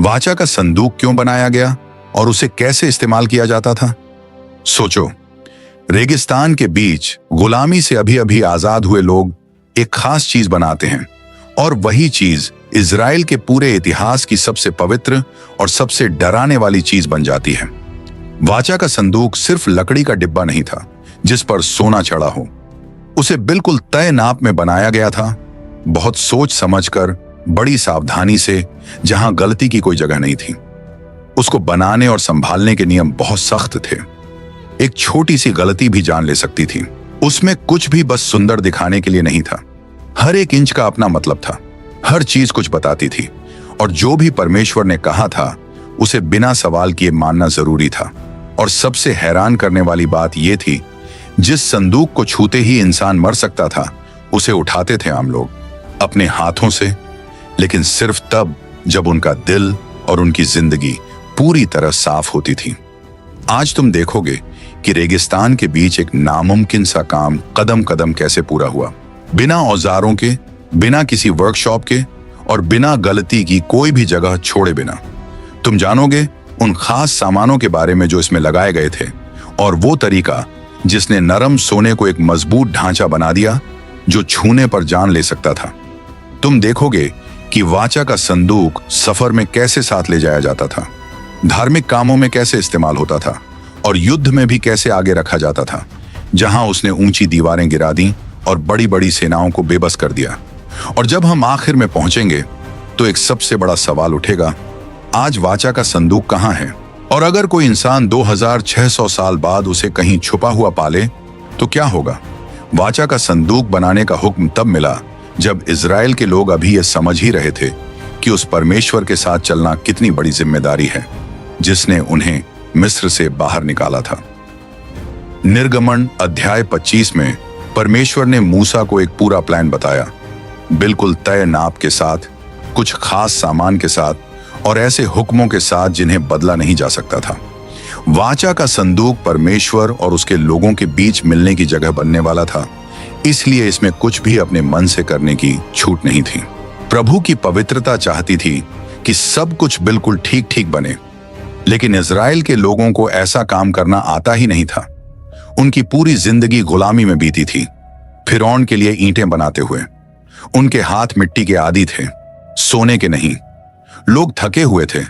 वाचा का संदूक क्यों बनाया गया और उसे कैसे इस्तेमाल किया जाता था? सोचो, रेगिस्तान के बीच गुलामी से अभी अभी आजाद हुए लोग एक खास चीज बनाते हैं और वही चीज इजराइल के पूरे इतिहास की सबसे पवित्र और सबसे डराने वाली चीज बन जाती है। वाचा का संदूक सिर्फ लकड़ी का डिब्बा नहीं था जिस पर सोना चढ़ा हो। उसे बिल्कुल तय नाप में बनाया गया था, बहुत सोच समझकर, बड़ी सावधानी से, जहां गलती की कोई जगह नहीं थी। उसको बनाने और संभालने के नियम बहुत सख्त थे। एक छोटी सी गलती भी जान ले सकती थी। उसमें कुछ भी बस सुंदर दिखाने के लिए नहीं था। हर एक इंच का अपना मतलब था, हर चीज कुछ बताती थी और जो भी परमेश्वर ने कहा था उसे बिना सवाल किए मानना जरूरी था। और सबसे हैरान करने वाली बात यह थी, जिस संदूक को छूते ही इंसान मर सकता था उसे उठाते थे आम लोग अपने हाथों से, लेकिन सिर्फ तब जब उनका दिल और उनकी जिंदगी पूरी तरह साफ होती थी। आज तुम देखोगे कि रेगिस्तान के बीच एक नामुमकिन सा काम कदम कदम कैसे पूरा हुआ, बिना औजारों के, बिना किसी वर्कशॉप के और बिना गलती की कोई भी जगह छोड़े बिना। तुम जानोगे उन खास सामानों के बारे में जो इसमें लगाए गए थे और वो तरीका जिसने नरम सोने को एक मजबूत ढांचा बना दिया जो छूने पर जान ले सकता था। तुम देखोगे कि वाचा का संदूक सफर में कैसे साथ ले जाया जाता था, धार्मिक कामों में कैसे इस्तेमाल होता था और युद्ध में भी कैसे आगे रखा जाता था, जहां उसने ऊंची दीवारें गिरा दी और बड़ी बड़ी सेनाओं को बेबस कर दिया। और जब हम आखिर में पहुंचेंगे तो एक सबसे बड़ा सवाल उठेगा, आज वाचा का संदूक कहां है? और अगर कोई इंसान 2600 साल बाद उसे कहीं छुपा हुआ पाले तो क्या होगा? वाचा का संदूक बनाने का हुक्म तब मिला जब इजराइल के लोग अभी ये समझ ही रहे थे कि उस परमेश्वर के साथ चलना कितनी बड़ी जिम्मेदारी है जिसने उन्हें मिस्र से बाहर निकाला था। निर्गमन अध्याय 25 में परमेश्वर ने मूसा को एक पूरा प्लान बताया, बिल्कुल तय नाप के साथ, कुछ खास सामान के साथ और ऐसे हुक्मों के साथ जिन्हें बदला नहीं जा सकता था। वाचा का संदूक परमेश्वर और उसके लोगों के बीच मिलने की जगह बनने वाला था, इसलिए इसमें कुछ भी अपने मन से करने की छूट नहीं थी। प्रभु की पवित्रता चाहती थी कि सब कुछ बिल्कुल ठीक ठीक बने, लेकिन इजराइल के लोगों को ऐसा काम करना आता ही नहीं था। उनकी पूरी जिंदगी गुलामी में बीती थी, फिरौन के लिए ईंटें बनाते हुए। उनके हाथ मिट्टी के आदी थे, सोने के नहीं। लोग थके हुए थे,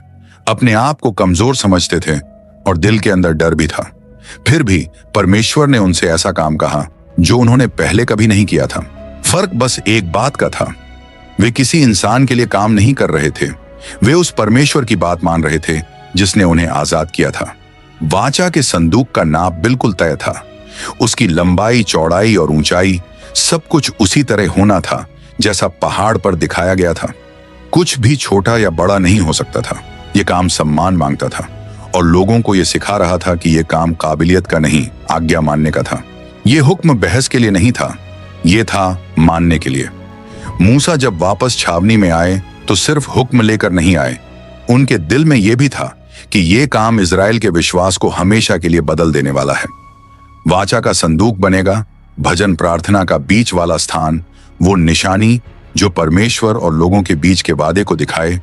अपने आप को कमजोर समझते थे और दिल के अंदर डर भी था। फिर भी परमेश्वर ने उनसे ऐसा काम कहा जो उन्होंने पहले कभी नहीं किया था। फर्क बस एक बात का था, वे किसी इंसान के लिए काम नहीं कर रहे थे, वे उस परमेश्वर की बात मान रहे थे जिसने उन्हें आजाद किया था। वाचा के संदूक का नाप बिल्कुल तय था, उसकी लंबाई, चौड़ाई और ऊंचाई सब कुछ उसी तरह होना था जैसा पहाड़ पर दिखाया गया था। कुछ भी छोटा या बड़ा नहीं हो सकता था। यह काम सम्मान मांगता था और लोगों को यह सिखा रहा था कि यह काम काबिलियत का नहीं, आज्ञा मानने का था। यह हुक्म बहस के लिए नहीं था, यह था मानने के लिए। मूसा जब वापस छावनी में आए तो सिर्फ हुक्म लेकर नहीं आए, उनके दिल में यह भी था कि यह काम इजराइल के विश्वास को हमेशा के लिए बदल देने वाला है। वाचा का संदूक बनेगा भजन प्रार्थना का बीच वाला स्थान, वो निशानी जो परमेश्वर और लोगों के बीच के वादे को दिखाए,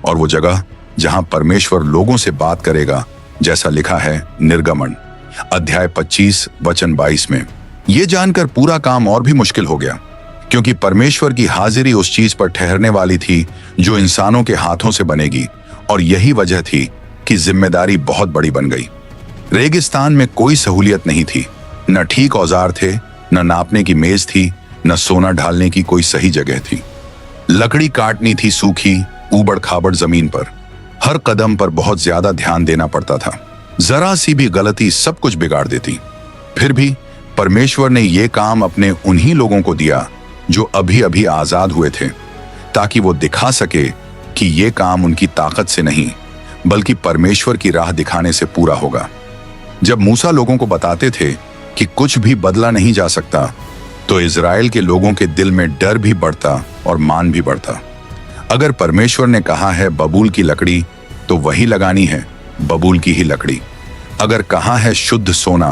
और वो जगह जहां परमेश्वर लोगों से बात करेगा, जैसा लिखा है निर्गमन अध्याय 25 वचन 22 में। यह जानकर पूरा काम और भी मुश्किल हो गया, क्योंकि परमेश्वर की हाजिरी उस चीज पर ठहरने वाली थी जो इंसानों के हाथों से बनेगी, और यही वजह थी कि जिम्मेदारी बहुत बड़ी बन गई। रेगिस्तान में कोई सहूलियत नहीं थी, न ठीक औजार थे, न नापने की मेज थी, न सोना ढालने की कोई सही जगह थी। लकड़ी काटनी थी सूखी ऊबड़ खाबड़ जमीन पर। हर कदम पर बहुत ज्यादा ध्यान देना पड़ता था, जरा सी भी गलती सब कुछ बिगाड़ देती। फिर भी परमेश्वर ने यह काम अपने उन्हीं लोगों को दिया जो अभी अभी आजाद हुए थे, ताकि वो दिखा सके कि यह काम उनकी ताकत से नहीं बल्कि परमेश्वर की राह दिखाने से पूरा होगा। जब मूसा लोगों को बताते थे कि कुछ भी बदला नहीं जा सकता, तो इजराइल के लोगों के दिल में डर भी बढ़ता और मान भी बढ़ता। अगर परमेश्वर ने कहा है बबूल की लकड़ी, तो वही लगानी है बबूल की ही लकड़ी। अगर कहा है शुद्ध सोना,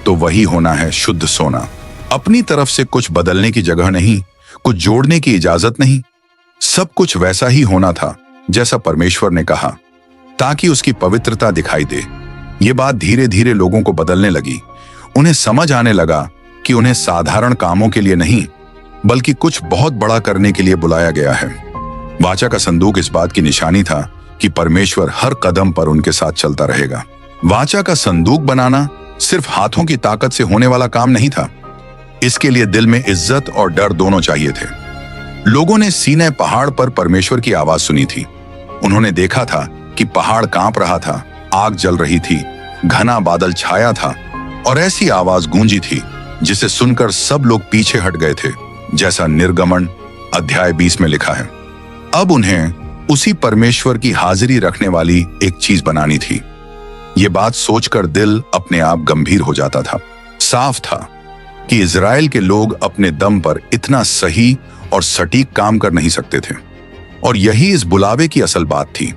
तो वही होना है शुद्ध सोना। अपनी तरफ से कुछ बदलने की जगह नहीं, कुछ जोड़ने की इजाजत नहीं, सब कुछ वैसा ही होना था जैसा परमेश्वर ने कहा, ताकि उसकी पवित्रता दिखाई दे। ये बात धीरे धीरे लोगों को बदलने लगी। उन्हें समझ आने लगा कि उन्हें साधारण कामों के लिए नहीं, बल्कि कुछ बहुत बड़ा करने के लिए बुलाया गया है। वाचा का संदूक इस बात की निशानी था कि परमेश्वर हर कदम पर उनके साथ चलता रहेगा। वाचा का संदूक बनाना सिर्फ हाथों की ताकत से होने वाला काम नहीं था। इसके लिए दिल में इज्जत और डर दोनों चाहिए थे। लोगों ने सीनै पहाड़ पर परमेश्वर की आवाज सुनी थी। उन्होंने देखा था कि पहाड़ कांप रहा था, आग जल रही थी, घना बादल छाया था और ऐसी आवाज गूंजी थी जिसे सुनकर सब लोग पीछे हट गए थे, जैसा निर्गमन अध्याय 20 में लिखा है। अब उन्हें उसी परमेश्वर की हाजिरी रखने वाली एक चीज बनानी थी। ये बात सोचकर दिल अपने आप गंभीर हो जाता था। साफ था कि इजराइल के लोग अपने दम पर इतना सही और सटीक काम कर नहीं सकते थे, और यही इस बुलावे की असल बात थी।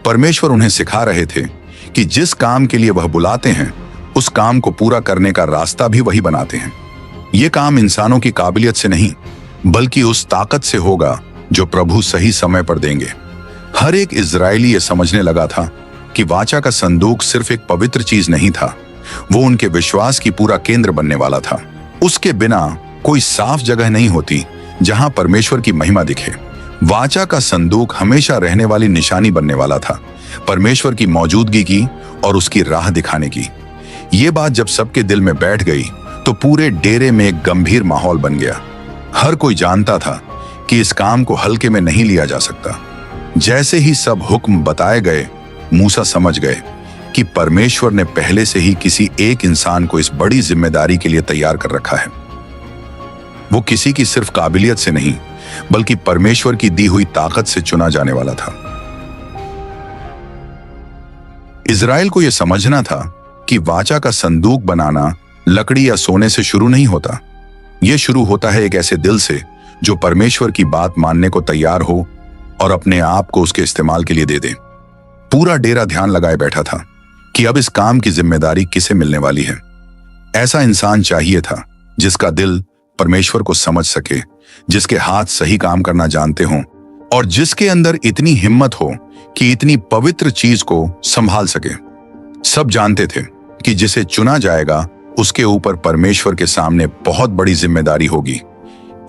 परमेश्वर उन्हें सिखा रहे थे कि जिस काम के लिए वह बुलाते हैं, उस काम को पूरा करने का रास्ता भी वही बनाते हैं। यह काम इंसानों की काबिलियत से नहीं, बल्कि उस ताकत से होगा जो प्रभु सही समय पर देंगे। हर एक इजरायली यह समझने लगा था कि वाचा का संदूक सिर्फ एक पवित्र चीज नहीं था, वो उनके विश्वास की पूरा केंद्र बनने वाला था। उसके बिना कोई साफ जगह नहीं होती जहां परमेश्वर की महिमा दिखे। वाचा का संदूक हमेशा रहने वाली निशानी बनने वाला था, परमेश्वर की मौजूदगी की और उसकी राह दिखाने की। ये बात जब सबके दिल में बैठ गई तो पूरे डेरे में एक गंभीर माहौल बन गया। हर कोई जानता था कि इस काम को हल्के में नहीं लिया जा सकता। जैसे ही सब हुक्म बताए गए, मूसा समझ गए कि परमेश्वर ने पहले से ही किसी एक इंसान को इस बड़ी जिम्मेदारी के लिए तैयार कर रखा है। वो किसी की सिर्फ काबिलियत से नहीं, बल्कि परमेश्वर की दी हुई ताकत से चुना जाने वाला था। इजराइल को यह समझना था कि वाचा का संदूक बनाना लकड़ी या सोने से शुरू नहीं होता। यह शुरू होता है एक ऐसे दिल से जो परमेश्वर की बात मानने को तैयार हो और अपने आप को उसके इस्तेमाल के लिए दे दे। पूरा डेरा ध्यान लगाए बैठा था कि अब इस काम की जिम्मेदारी किसे मिलने वाली है। ऐसा इंसान चाहिए था जिसका दिल परमेश्वर को समझ सके, जिसके हाथ सही काम करना जानते हों और जिसके अंदर इतनी हिम्मत हो कि इतनी पवित्र चीज को संभाल सके। सब जानते थे कि जिसे चुना जाएगा उसके ऊपर परमेश्वर के सामने बहुत बड़ी जिम्मेदारी होगी।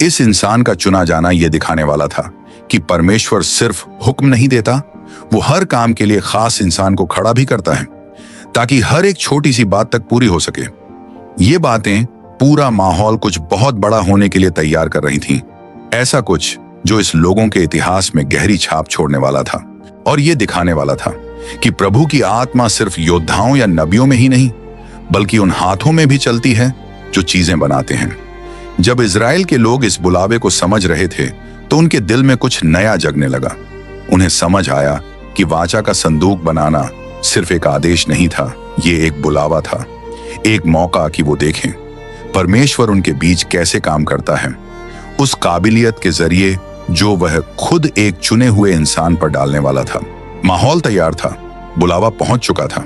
इस इंसान का चुना जाना यह दिखाने वाला था कि परमेश्वर सिर्फ हुक्म नहीं देता, वो हर काम के लिए खास इंसान को खड़ा भी करता है ताकि हर एक छोटी सी बात तक पूरी हो सके। ये बातें पूरा माहौल कुछ बहुत बड़ा होने के लिए तैयार कर रही थीं। ऐसा कुछ जो इस लोगों के इतिहास में गहरी छाप छोड़ने वाला था और ये दिखाने वाला था कि प्रभु की आत्मा सिर्फ योद्धाओं या नबियों में ही नहीं, बल्कि उन हाथों में भी चलती है जो चीजें बनाते हैं। जब इजराइल के लोग इस बुलावे को समझ रहे थे तो उनके दिल में कुछ नया जगने लगा। उन्हें समझ आया कि वाचा का संदूक बनाना सिर्फ एक आदेश नहीं था, ये एक बुलावा था, एक मौका कि वो देखें परमेश्वर उनके बीच कैसे काम करता है, उस काबिलियत के जरिए जो वह खुद एक चुने हुए इंसान पर डालने वाला था। माहौल तैयार था, बुलावा पहुंच चुका था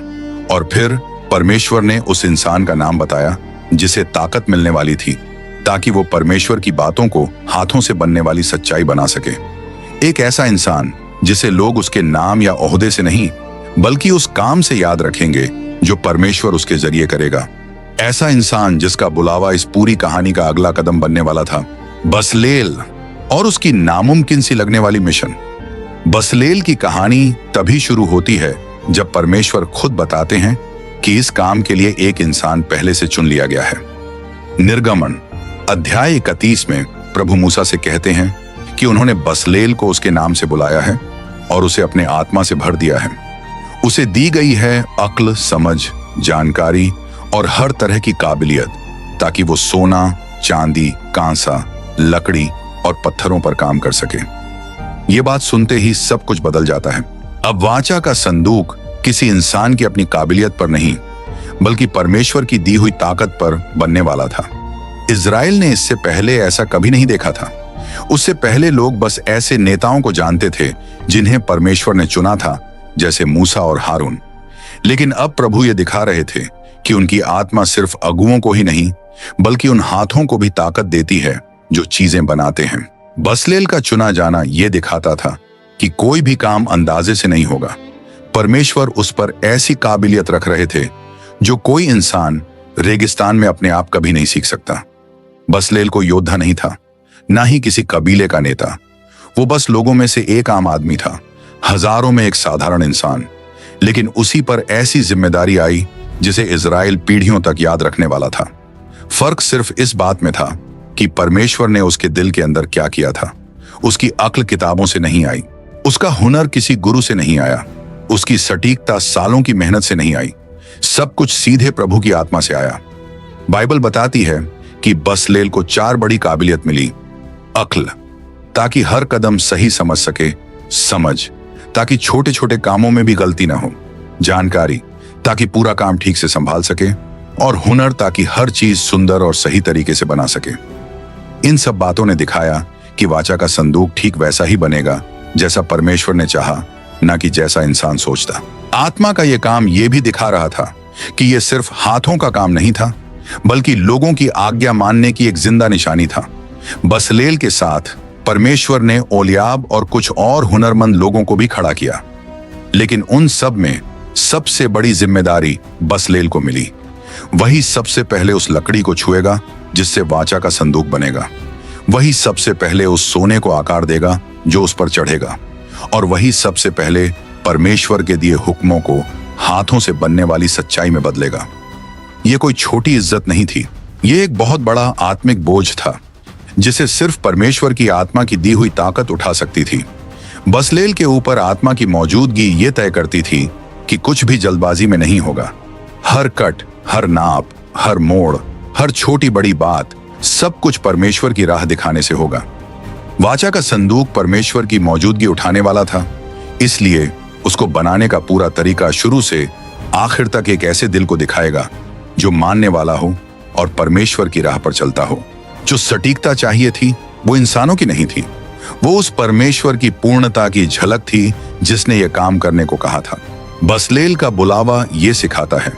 और फिर परमेश्वर ने उस इंसान का नाम बताया जिसे ताकत मिलने वाली थी ताकि वो परमेश्वर की बातों को हाथों से बनने वाली सच्चाई बना सके। एक ऐसा इंसान जिसे लोग उसके नाम या ओहदे से नहीं, बल्कि उस काम से याद रखेंगे जो परमेश्वर उसके जरिए करेगा। ऐसा इंसान जिसका बुलावा इस पूरी कहानी का अगला कदम बनने वाला था, बसलेल और उसकी नामुमकिन सी लगने वाली मिशन। बसलेल की कहानी तभी शुरू होती है जब परमेश्वर खुद बताते हैं कि इस काम के लिए एक इंसान पहले से चुन लिया गया है। निर्गमन अध्याय 31 में प्रभु मूसा से कहते हैं कि उन्होंने बसलेल को उसके नाम से बुलाया है और उसे अपने आत्मा से भर दिया है। उसे दी गई है अक्ल, समझ, जानकारी और हर तरह की काबिलियत ताकि वो सोना, चांदी, कांसा, लकड़ी और पत्थरों पर काम कर सके। ये बात सुनते ही सब कुछ बदल जाता है। अब वाचा का संदूक किसी इंसान की अपनी काबिलियत पर नहीं, बल्कि परमेश्वर की दी हुई ताकत पर बनने वाला था। इजराइल ने इससे पहले ऐसा कभी नहीं देखा था। उससे पहले लोग बस ऐसे नेताओं को जानते थे जिन्हें परमेश्वर ने चुना था, जैसे मूसा और हारून। लेकिन अब प्रभु ये दिखा रहे थे कि उनकी आत्मा सिर्फ अगुओं को ही नहीं, बल्कि उन हाथों को भी ताकत देती है जो चीजें बनाते हैं। बसलेल का चुना जाना यह दिखाता था कि कोई भी काम अंदाजे से नहीं होगा। परमेश्वर उस पर ऐसी काबिलियत रख रहे थे जो कोई इंसान रेगिस्तान में अपने आप कभी नहीं सीख सकता। बसलेल कोई योद्धा नहीं था, ना ही किसी कबीले का नेता। वो बस लोगों में से एक आम आदमी था, हजारों में एक साधारण इंसान। लेकिन उसी पर ऐसी जिम्मेदारी आई जिसे इजराइल पीढ़ियों तक याद रखने वाला था। फर्क सिर्फ इस बात में था कि परमेश्वर ने उसके दिल के अंदर क्या किया था। उसकी अक्ल किताबों से नहीं आई, उसका हुनर किसी गुरु से नहीं आया, उसकी सटीकता सालों की मेहनत से नहीं आई। सब कुछ सीधे प्रभु की आत्मा से आया। बाइबल बताती है कि बसलेल को 4 बड़ी काबिलियत मिली। अक्ल, ताकि हर कदम सही समझ सके, समझ, ताकि छोटे छोटे कामों में भी गलती ना हो, जानकारी, ताकि पूरा काम ठीक से संभाल सके, और हुनर, ताकि हर चीज सुंदर और सही तरीके से बना सके। इन सब बातों ने दिखाया कि वाचा का संदूक ठीक वैसा ही बनेगा जैसा परमेश्वर ने चाहा, ना कि जैसा इंसान सोचता। आत्मा का यह काम यह भी दिखा रहा था कि यह सिर्फ हाथों का काम नहीं था, बल्कि लोगों की आज्ञा मानने की एक जिंदा निशानी था। बसलेल के साथ परमेश्वर ने ओलियाब और कुछ और हुनरमंद लोगों को भी खड़ा किया, लेकिन उन सब में सबसे बड़ी जिम्मेदारी बसलेल को मिली। वही सबसे पहले उस लकड़ी को छुएगा जिससे वाचा का संदूक बनेगा। वही सबसे पहले उस सोने को आकार देगा जो उस पर चढ़ेगा, और वही सबसे पहले परमेश्वर के दिए हुक्मों को हाथों से बनने वाली सच्चाई में बदलेगा। यह कोई छोटी इज्जत नहीं थी, यह एक बहुत बड़ा आत्मिक बोझ था जिसे सिर्फ परमेश्वर की आत्मा की दी हुई ताकत उठा सकती थी। बसलेल के ऊपर आत्मा की मौजूदगी ये तय करती थी कि कुछ भी जल्दबाजी में नहीं होगा। हर कट, हर नाप, हर मोड़, हर छोटी बड़ी बात, सब कुछ परमेश्वर की राह दिखाने से होगा। वाचा का संदूक परमेश्वर की मौजूदगी उठाने वाला था, इसलिए उसको बनाने का पूरा तरीका शुरू से आखिर तक एक ऐसे दिल को दिखाएगा जो मानने वाला हो और परमेश्वर की राह पर चलता हो। जो सटीकता चाहिए थी वो इंसानों की नहीं थी, वो उस परमेश्वर की पूर्णता की झलक थी जिसने ये काम करने को कहा था। बसलेल का बुलावा ये सिखाता है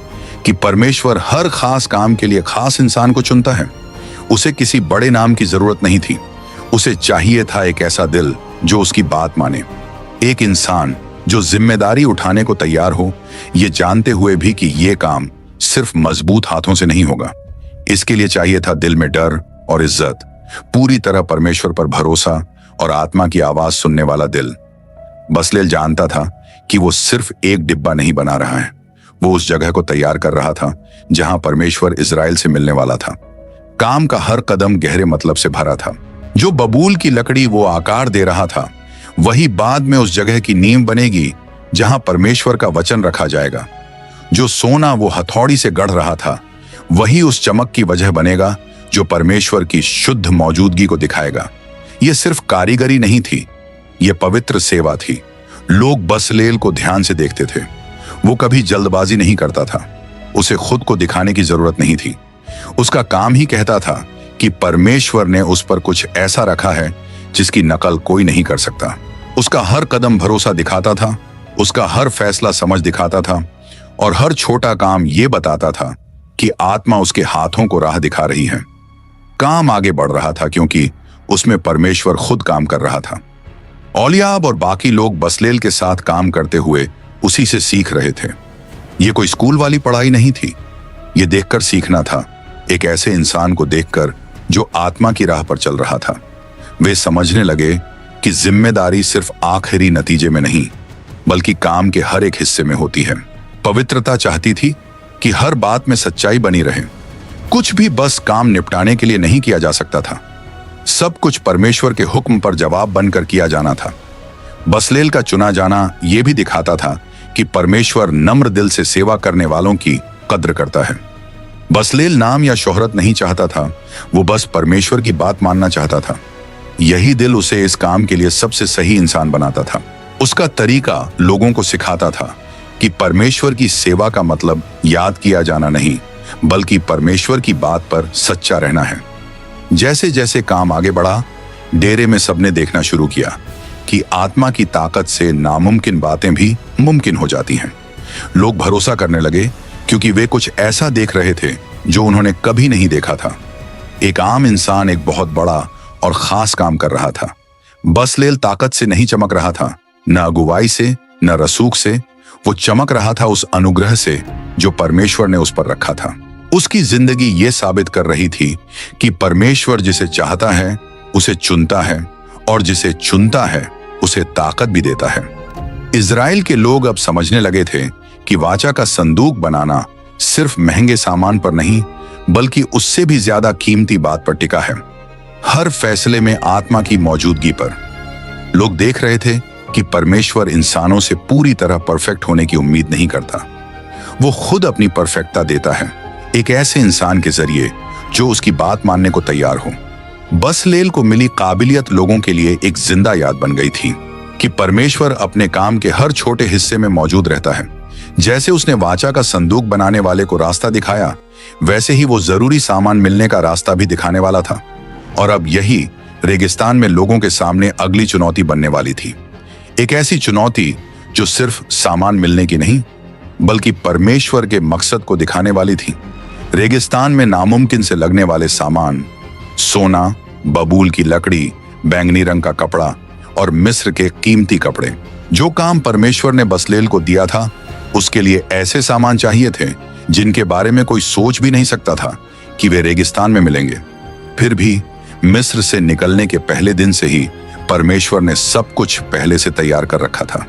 कि परमेश्वर हर खास काम के लिए खास इंसान को चुनता है। उसे किसी बड़े नाम की जरूरत नहीं थी, उसे चाहिए था एक ऐसा दिल जो उसकी बात माने, एक इंसान जो जिम्मेदारी उठाने को तैयार हो, ये जानते हुए भी कि ये काम सिर्फ मजबूत हाथों से नहीं होगा। इसके लिए चाहिए था दिल में डर और इज्जत, पूरी तरह परमेश्वर पर भरोसा और आत्मा की आवाज सुनने वाला दिल। बसलेल जानता था कि वो सिर्फ एक डिब्बा नहीं बना रहा है, वो उस जगह को तैयार कर रहा था जहां परमेश्वर इजराइल से मिलने वाला था। काम का हर कदम गहरे मतलब से भरा था। जो बबूल की लकड़ी वो आकार दे रहा था, वही बाद में उस जगह की नींव बनेगी जहां परमेश्वर का वचन रखा जाएगा। जो सोना वो हथौड़ी से गढ़ रहा था, वही उस चमक की वजह बनेगा जो परमेश्वर की शुद्ध मौजूदगी को दिखाएगा। यह सिर्फ कारीगरी नहीं थी, यह पवित्र सेवा थी। लोग बसलेल को ध्यान से देखते थे। वो कभी जल्दबाजी नहीं करता था, उसे खुद को दिखाने की जरूरत नहीं थी। उसका काम ही कहता था कि परमेश्वर ने उस पर कुछ ऐसा रखा है जिसकी नकल कोई नहीं कर सकता। उसका हर कदम भरोसा दिखाता था, उसका हर फैसला समझ दिखाता था, और हर छोटा काम ये बताता था कि आत्मा उसके हाथों को राह दिखा रही है। काम आगे बढ़ रहा था क्योंकि उसमें परमेश्वर खुद काम कर रहा था। ओलियाब और बाकी लोग बसलेल के साथ काम करते हुए उसी से सीख रहे थे। ये कोई स्कूल वाली पढ़ाई नहीं थी, ये देखकर सीखना था, एक ऐसे इंसान को देखकर जो आत्मा की राह पर चल रहा था। वे समझने लगे कि जिम्मेदारी सिर्फ आखिरी नतीजे में नहीं, बल्कि काम के हर एक हिस्से में होती है। पवित्रता चाहती थी कि हर बात में सच्चाई बनी रहे। कुछ भी बस काम निपटाने के लिए नहीं किया जा सकता था, सब कुछ परमेश्वर के हुक्म पर जवाब बनकर किया जाना था। बसलेल का चुना जाना यह भी दिखाता था कि परमेश्वर नम्र दिल से सेवा करने वालों की कद्र करता है। बसलेल नाम या शोहरत नहीं चाहता था, वो बस परमेश्वर की बात मानना चाहता था। यही दिल उसे इस काम के लिए सबसे सही इंसान बनाता था। उसका तरीका लोगों को सिखाता था कि परमेश्वर की सेवा का मतलब याद किया जाना नहीं, बल्कि परमेश्वर की बात पर सच्चा रहना है। जैसे जैसे काम आगे बढ़ा, डेरे में सबने देखना शुरू किया कि आत्मा की ताकत से नामुमकिन बातें भी मुमकिन हो जाती हैं। लोग भरोसा करने लगे क्योंकि वे कुछ ऐसा देख रहे थे जो उन्होंने कभी नहीं देखा था। एक आम इंसान एक बहुत बड़ा और खास काम कर रहा था। बसलेल ताकत से नहीं चमक रहा था, न अगुवाई से, न रसूख से। वो चमक रहा था उस अनुग्रह से जो परमेश्वर ने उस पर रखा था। उसकी जिंदगी ये साबित कर रही थी कि परमेश्वर जिसे चाहता है उसे चुनता है, और जिसे चुनता है उसे ताकत भी देता है। इजराइल के लोग अब समझने लगे थे कि वाचा का संदूक बनाना सिर्फ महंगे सामान पर नहीं, बल्कि उससे भी ज्यादा कीमती बात पर टिका है, हर फैसले में आत्मा की मौजूदगी पर। लोग देख रहे थे कि परमेश्वर इंसानों से पूरी तरह परफेक्ट होने की उम्मीद नहीं करता। वो खुद अपनी परफेक्टता देता है एक ऐसे इंसान के जरिए जो उसकी बात मानने को तैयार हो। बसलेल को मिली काबिलियत लोगों के लिए एक जिंदा याद बन गई थी कि परमेश्वर अपने काम के हर छोटे हिस्से में मौजूद रहता है। जैसे उसने वाचा का संदूक बनाने वाले को रास्ता दिखाया, वैसे ही वो जरूरी सामान मिलने का रास्ता भी दिखाने वाला था। और अब यही रेगिस्तान में लोगों के सामने अगली चुनौती बनने वाली थी। एक ऐसी चुनौती जो सिर्फ सामान मिलने की नहीं, बल्कि परमेश्वर के मकसद को दिखाने वाली थी। रेगिस्तान में नामुमकिन से लगने वाले सामान, सोना, बबूल की लकड़ी, बैंगनी रंग का कपड़ा और मिस्र के कीमती कपड़े। जो काम परमेश्वर ने बसलेल को दिया था, उसके लिए ऐसे सामान चाहिए थे जिनके बारे में कोई सोच भी नहीं सकता था कि वे रेगिस्तान में मिलेंगे। फिर भी मिस्र से निकलने के पहले दिन से ही परमेश्वर ने सब कुछ पहले से तैयार कर रखा था।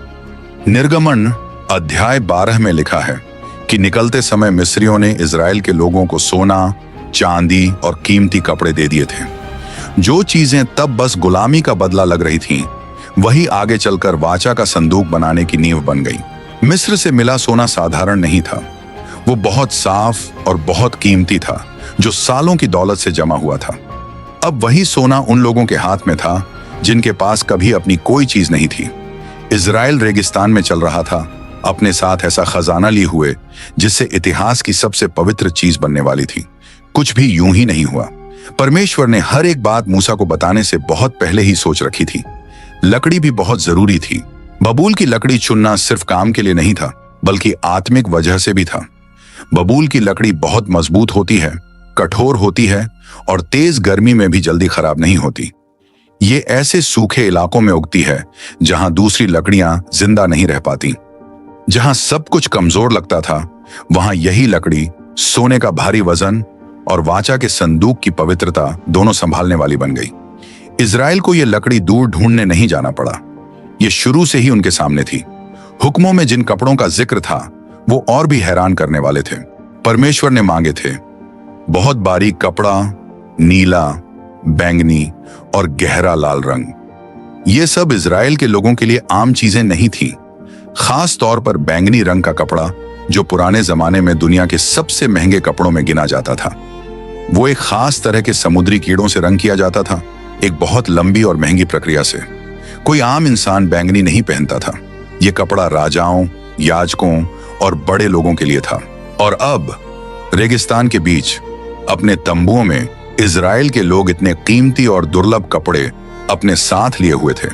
निर्गमन अध्याय 12 में लिखा है कि निकलते समय मिस्रियों ने इजराइल के लोगों को सोना, चांदी और कीमती कपड़े दे दिए थे। जो चीजें तब बस गुलामी का बदला लग रही थीं, वही आगे चलकर वाचा का संदूक बनाने की नींव बन गई। मिस्र से मिला सोना साधारण नहीं था, वो बहुत साफ और बहुत कीमती था, जो सालों की दौलत से जमा हुआ था। अब वही सोना उन लोगों के हाथ में था जिनके पास कभी अपनी कोई चीज नहीं थी। इजराइल रेगिस्तान में चल रहा था, अपने साथ ऐसा खजाना लिए हुए जिससे इतिहास की सबसे पवित्र चीज बनने वाली थी। कुछ भी यूं ही नहीं हुआ। परमेश्वर ने हर एक बात मूसा को बताने से बहुत पहले ही सोच रखी थी। लकड़ी भी बहुत जरूरी थी। बबूल की लकड़ी चुनना सिर्फ काम के लिए नहीं था, बल्कि आत्मिक वजह से भी था। बबूल की लकड़ी बहुत मजबूत होती है, कठोर होती है और तेज गर्मी में भी जल्दी खराब नहीं होती। ये ऐसे सूखे इलाकों में उगती है जहां दूसरी लकड़ियां जिंदा नहीं रह पाती। जहां सब कुछ कमजोर लगता था, वहां यही लकड़ी सोने का भारी वजन और वाचा के संदूक की पवित्रता दोनों संभालने वाली बन गई। इजराइल को यह लकड़ी दूर ढूंढने नहीं जाना पड़ा, ये शुरू से ही उनके सामने थी। हुक्मों में जिन कपड़ों का जिक्र था, वो और भी हैरान करने वाले थे। परमेश्वर ने मांगे थे बहुत बारीक कपड़ा, नीला, बैंगनी और गहरा लाल रंग। ये सब इजराइल के लोगों के लिए आम चीजें नहीं थी। खास तौर पर बैंगनी रंग का कपड़ा, जो पुराने जमाने में दुनिया के सबसे महंगे कपड़ों में गिना जाता था। वो एक खास तरह के समुद्री कीड़ों से रंग किया जाता था, एक बहुत लंबी और महंगी प्रक्रिया से। कोई आम इंसान बैंगनी नहीं पहनता था। ये कपड़ा राजाओं, याजकों और बड़े लोगों के लिए था। और अब रेगिस्तान के बीच अपने तंबुओं में इजराइल के लोग इतने कीमती और दुर्लभ कपड़े अपने साथ लिए हुए थे।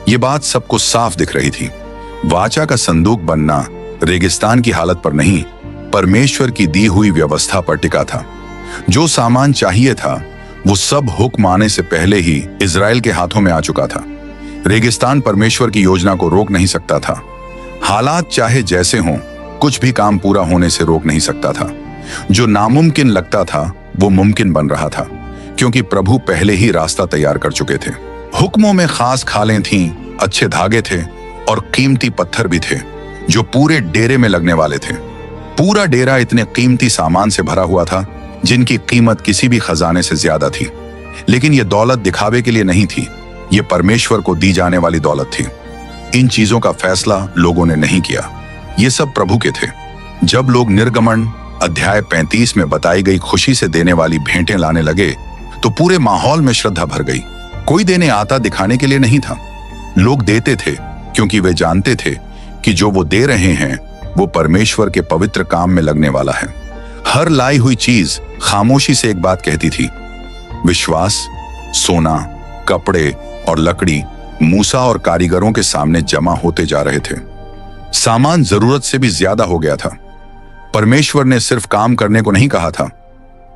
ये बात सबको साफ दिख रही थी। वाचा का संदूक बनना रेगिस्तान की हालत पर नहीं, परमेश्वर की दी हुई व्यवस्था पर टिका था। जो सामान चाहिए था, वो सब हुक्म आने से पहले ही इजराइल के हाथों में आ चुका था। रेगिस्तान परमेश्वर की योजना को रोक नहीं सकता था। हालात चाहे जैसे हों, कुछ भी काम पूरा होने से रोक नहीं सकता था। जो नामुमकिन लगता था, वो मुमकिन बन रहा था, क्योंकि प्रभु पहले ही रास्ता तैयार कर चुके थे। हुक्मों में खास खालें थीं, अच्छे धागे थे और कीमती पत्थर भी थे, जो पूरे डेरे में लगने वाले थे। पूरा डेरा इतने कीमती सामान से भरा हुआ था जिनकी कीमत किसी भी खजाने से ज्यादा थी। लेकिन यह दौलत दिखावे के लिए नहीं थी, ये परमेश्वर को दी जाने वाली दौलत थी। इन चीजों का फैसला लोगों ने नहीं किया, ये सब प्रभु के थे। जब लोग निर्गमन अध्याय 35 में बताई गई खुशी से देने वाली भेंटें लाने लगे, तो पूरे माहौल में श्रद्धा भर गई। कोई देने आता दिखाने के लिए नहीं था। लोग देते थे क्योंकि वे जानते थे कि जो वो दे रहे हैं, वो परमेश्वर के पवित्र काम में लगने वाला है। हर लाई हुई चीज खामोशी से एक बात कहती थी। विश्वास, सोना, कपड़े और लकड़ी मूसा और कारीगरों के सामने जमा होते जा रहे थे। सामान जरूरत से भी ज्यादा हो गया था। परमेश्वर ने सिर्फ काम करने को नहीं कहा था,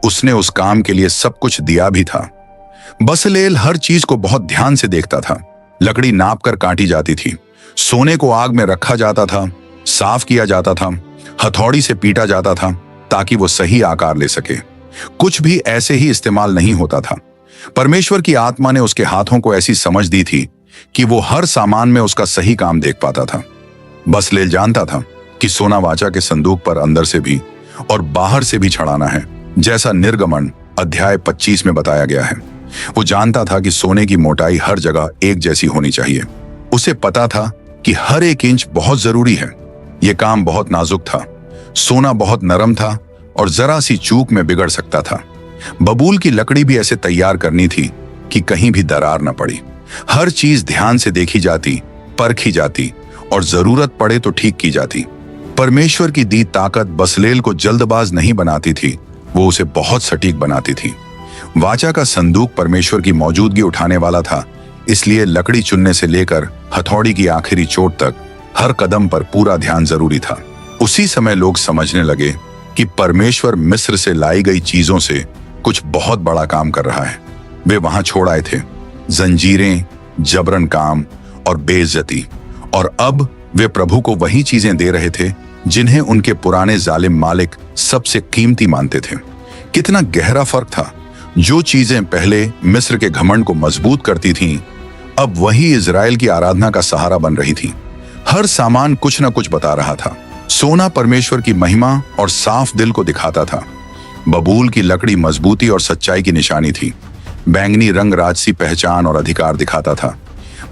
उसने उस काम के लिए सब कुछ दिया भी था। बसलेल हर चीज को बहुत ध्यान से देखता था। लकड़ी नाप कर काटी जाती थी, सोने को आग में रखा जाता था, साफ किया जाता था, हथौड़ी से पीटा जाता था ताकि वो सही आकार ले सके। कुछ भी ऐसे ही इस्तेमाल नहीं होता था। परमेश्वर की आत्मा ने उसके हाथों को ऐसी समझ दी थी कि वो हर सामान में उसका सही काम देख पाता था। बसलेल जानता था कि सोना वाचा के संदूक पर अंदर से भी और बाहर से भी छड़ाना है, जैसा निर्गमन अध्याय 25 में बताया गया है। वो जानता था कि सोने की मोटाई हर जगह एक जैसी होनी चाहिए। उसे पता था कि हर एक इंच बहुत जरूरी है। यह काम बहुत नाजुक था। सोना बहुत नरम था और जरा सी चूक में बिगड़ सकता था। बबूल की लकड़ी भी ऐसे तैयार करनी थी कि कहीं भी दरार न पड़ी। हर चीज ध्यान से देखी जाती, परखी जाती और जरूरत पड़े तो ठीक की जाती। परमेश्वर की दी ताकत बसलेल को जल्दबाज नहीं बनाती थी, वो उसे बहुत सटीक बनाती थी। वाचा का संदूक परमेश्वर की मौजूदगी उठाने वाला था, इसलिए लकड़ी चुनने से लेकर हथौड़ी की आखिरी चोट तक हर कदम पर पूरा ध्यान जरूरी था। उसी समय लोग समझने लगे कि परमेश्वर मिस्र से लाई गई चीजों से कुछ बहुत बड़ा काम कर रहा है। वे वहां छोड़ आए थे जंजीरें, जबरन काम और बेइज्जती, और अब वे प्रभु को वही चीजें दे रहे थे जिन्हें उनके पुराने जालिम मालिक सबसे कीमती मानते थे। कितना गहरा फर्क था। जो चीजें पहले मिस्र के घमंड को मजबूत करती थीं, अब वही इजराइल की आराधना का सहारा बन रही थी। हर सामान कुछ न कुछ बता रहा था। सोना परमेश्वर की महिमा और साफ दिल को दिखाता था। बबूल की लकड़ी मजबूती और सच्चाई की निशानी थी। बैंगनी रंग राजसी पहचान और अधिकार दिखाता था।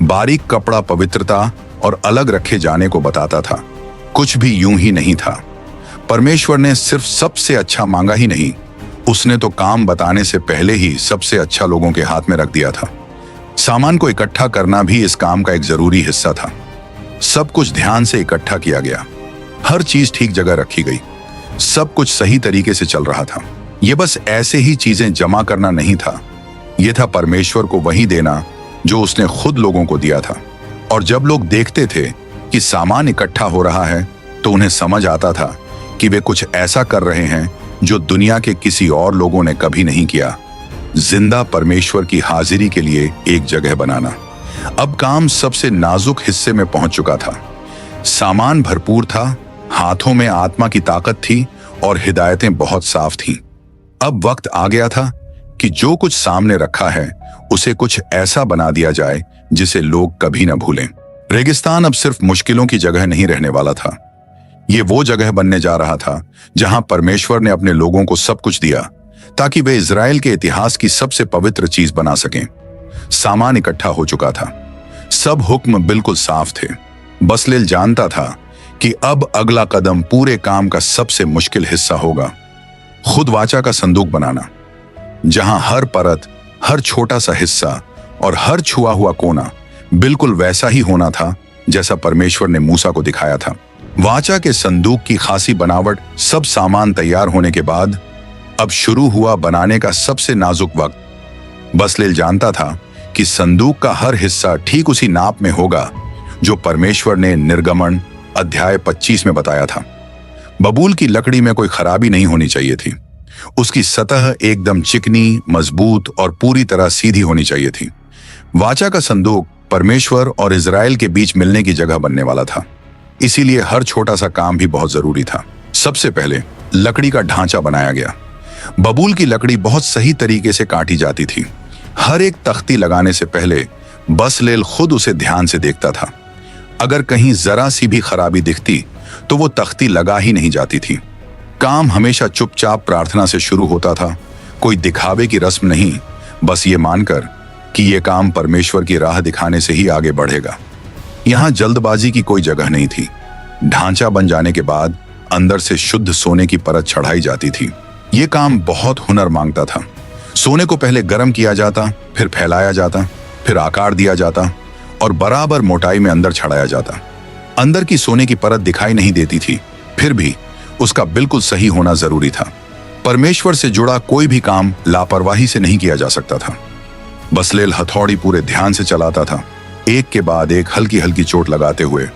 बारीक कपड़ा पवित्रता और अलग रखे जाने को बताता था। कुछ भी यूं ही नहीं था। परमेश्वर ने सिर्फ सबसे अच्छा मांगा ही नहीं, उसने तो काम बताने से पहले ही सबसे अच्छा लोगों के हाथ में रख दिया था। सामान को इकट्ठा करना भी इस काम का एक जरूरी हिस्सा था। सब कुछ ध्यान से इकट्ठा किया गया। हर चीज ठीक जगह रखी गई। सब कुछ सही तरीके से चल रहा था। यह बस ऐसे ही चीजें जमा करना नहीं था, यह था परमेश्वर को वही देना जो उसने खुद लोगों को दिया था। और जब लोग देखते थे कि सामान इकट्ठा हो रहा है, तो उन्हें समझ आता था कि वे कुछ ऐसा कर रहे हैं जो दुनिया के किसी और लोगों ने कभी नहीं किया। जिंदा परमेश्वर की हाजिरी के लिए एक जगह बनाना। अब काम सबसे नाजुक हिस्से में पहुंच चुका था। सामान भरपूर था, हाथों में आत्मा की ताकत थी और हिदायतें बहुत साफ थीं। अब वक्त आ गया था कि जो कुछ सामने रखा है उसे कुछ ऐसा बना दिया जाए जिसे लोग कभी न भूलें। रेगिस्तान अब सिर्फ मुश्किलों की जगह नहीं रहने वाला था। ये वो जगह बनने जा रहा था जहां परमेश्वर ने अपने लोगों को सब कुछ दिया ताकि वे इजराइल के इतिहास की सबसे पवित्र चीज बना सकें। सामान इकट्ठा हो चुका था। सब हुक्म बिल्कुल साफ थे। बसलेल जानता था कि अब अगला कदम पूरे काम का सबसे मुश्किल हिस्सा होगा, खुद वाचा का संदूक बनाना, जहां हर परत, हर छोटा सा हिस्सा और हर छुआ हुआ कोना बिल्कुल वैसा ही होना था जैसा परमेश्वर ने मूसा को दिखाया था। वाचा के संदूक की खासी बनावट, सब सामान तैयार होने के बाद अब शुरू हुआ बनाने का सबसे नाजुक वक्त। बसलेल जानता था कि संदूक का हर हिस्सा ठीक उसी नाप में होगा जो परमेश्वर ने निर्गमन अध्याय 25 में बताया था। बबूल की लकड़ी में कोई खराबी नहीं होनी चाहिए थी। उसकी सतह एकदम चिकनी, मजबूत और पूरी तरह सीधी होनी चाहिए थी। वाचा का संदूक परमेश्वर और इजराइल के बीच मिलने की जगह बनने वाला था, इसीलिए हर छोटा सा काम भी बहुत जरूरी था। सबसे पहले लकड़ी का ढांचा बनाया गया। बबूल की लकड़ी बहुत सही तरीके से काटी जाती थी। हर एक तख्ती लगाने से पहले बसलेल खुद उसे ध्यान से देखता था। अगर कहीं जरा सी भी खराबी दिखती तो वो तख्ती लगा ही नहीं जाती थी। काम हमेशा चुपचाप प्रार्थना से शुरू होता था। कोई दिखावे की रस्म नहीं, बस ये मानकर कि ये काम परमेश्वर की राह दिखाने से ही आगे बढ़ेगा। यहां जल्दबाजी की कोई जगह नहीं थी। ढांचा बन जाने के बाद अंदर से शुद्ध सोने की परत चढ़ाई जाती थी। ये काम बहुत हुनर मांगता था। सोने को पहले गर्म किया जाता, फिर फैलाया जाता, फिर आकार दिया जाता और बराबर मोटाई में अंदर चढ़ाया जाता। अंदर की सोने की परत दिखाई नहीं देती थी, फिर भी उसका बिल्कुल सही होना जरूरी था। परमेश्वर से जुड़ा कोई भी काम लापरवाही से नहीं किया जा सकता था। बसलेल हथौड़ी पूरे ध्यान से चलाता था, एक के बाद एक हल्की हल्की चोट लगाते हुए,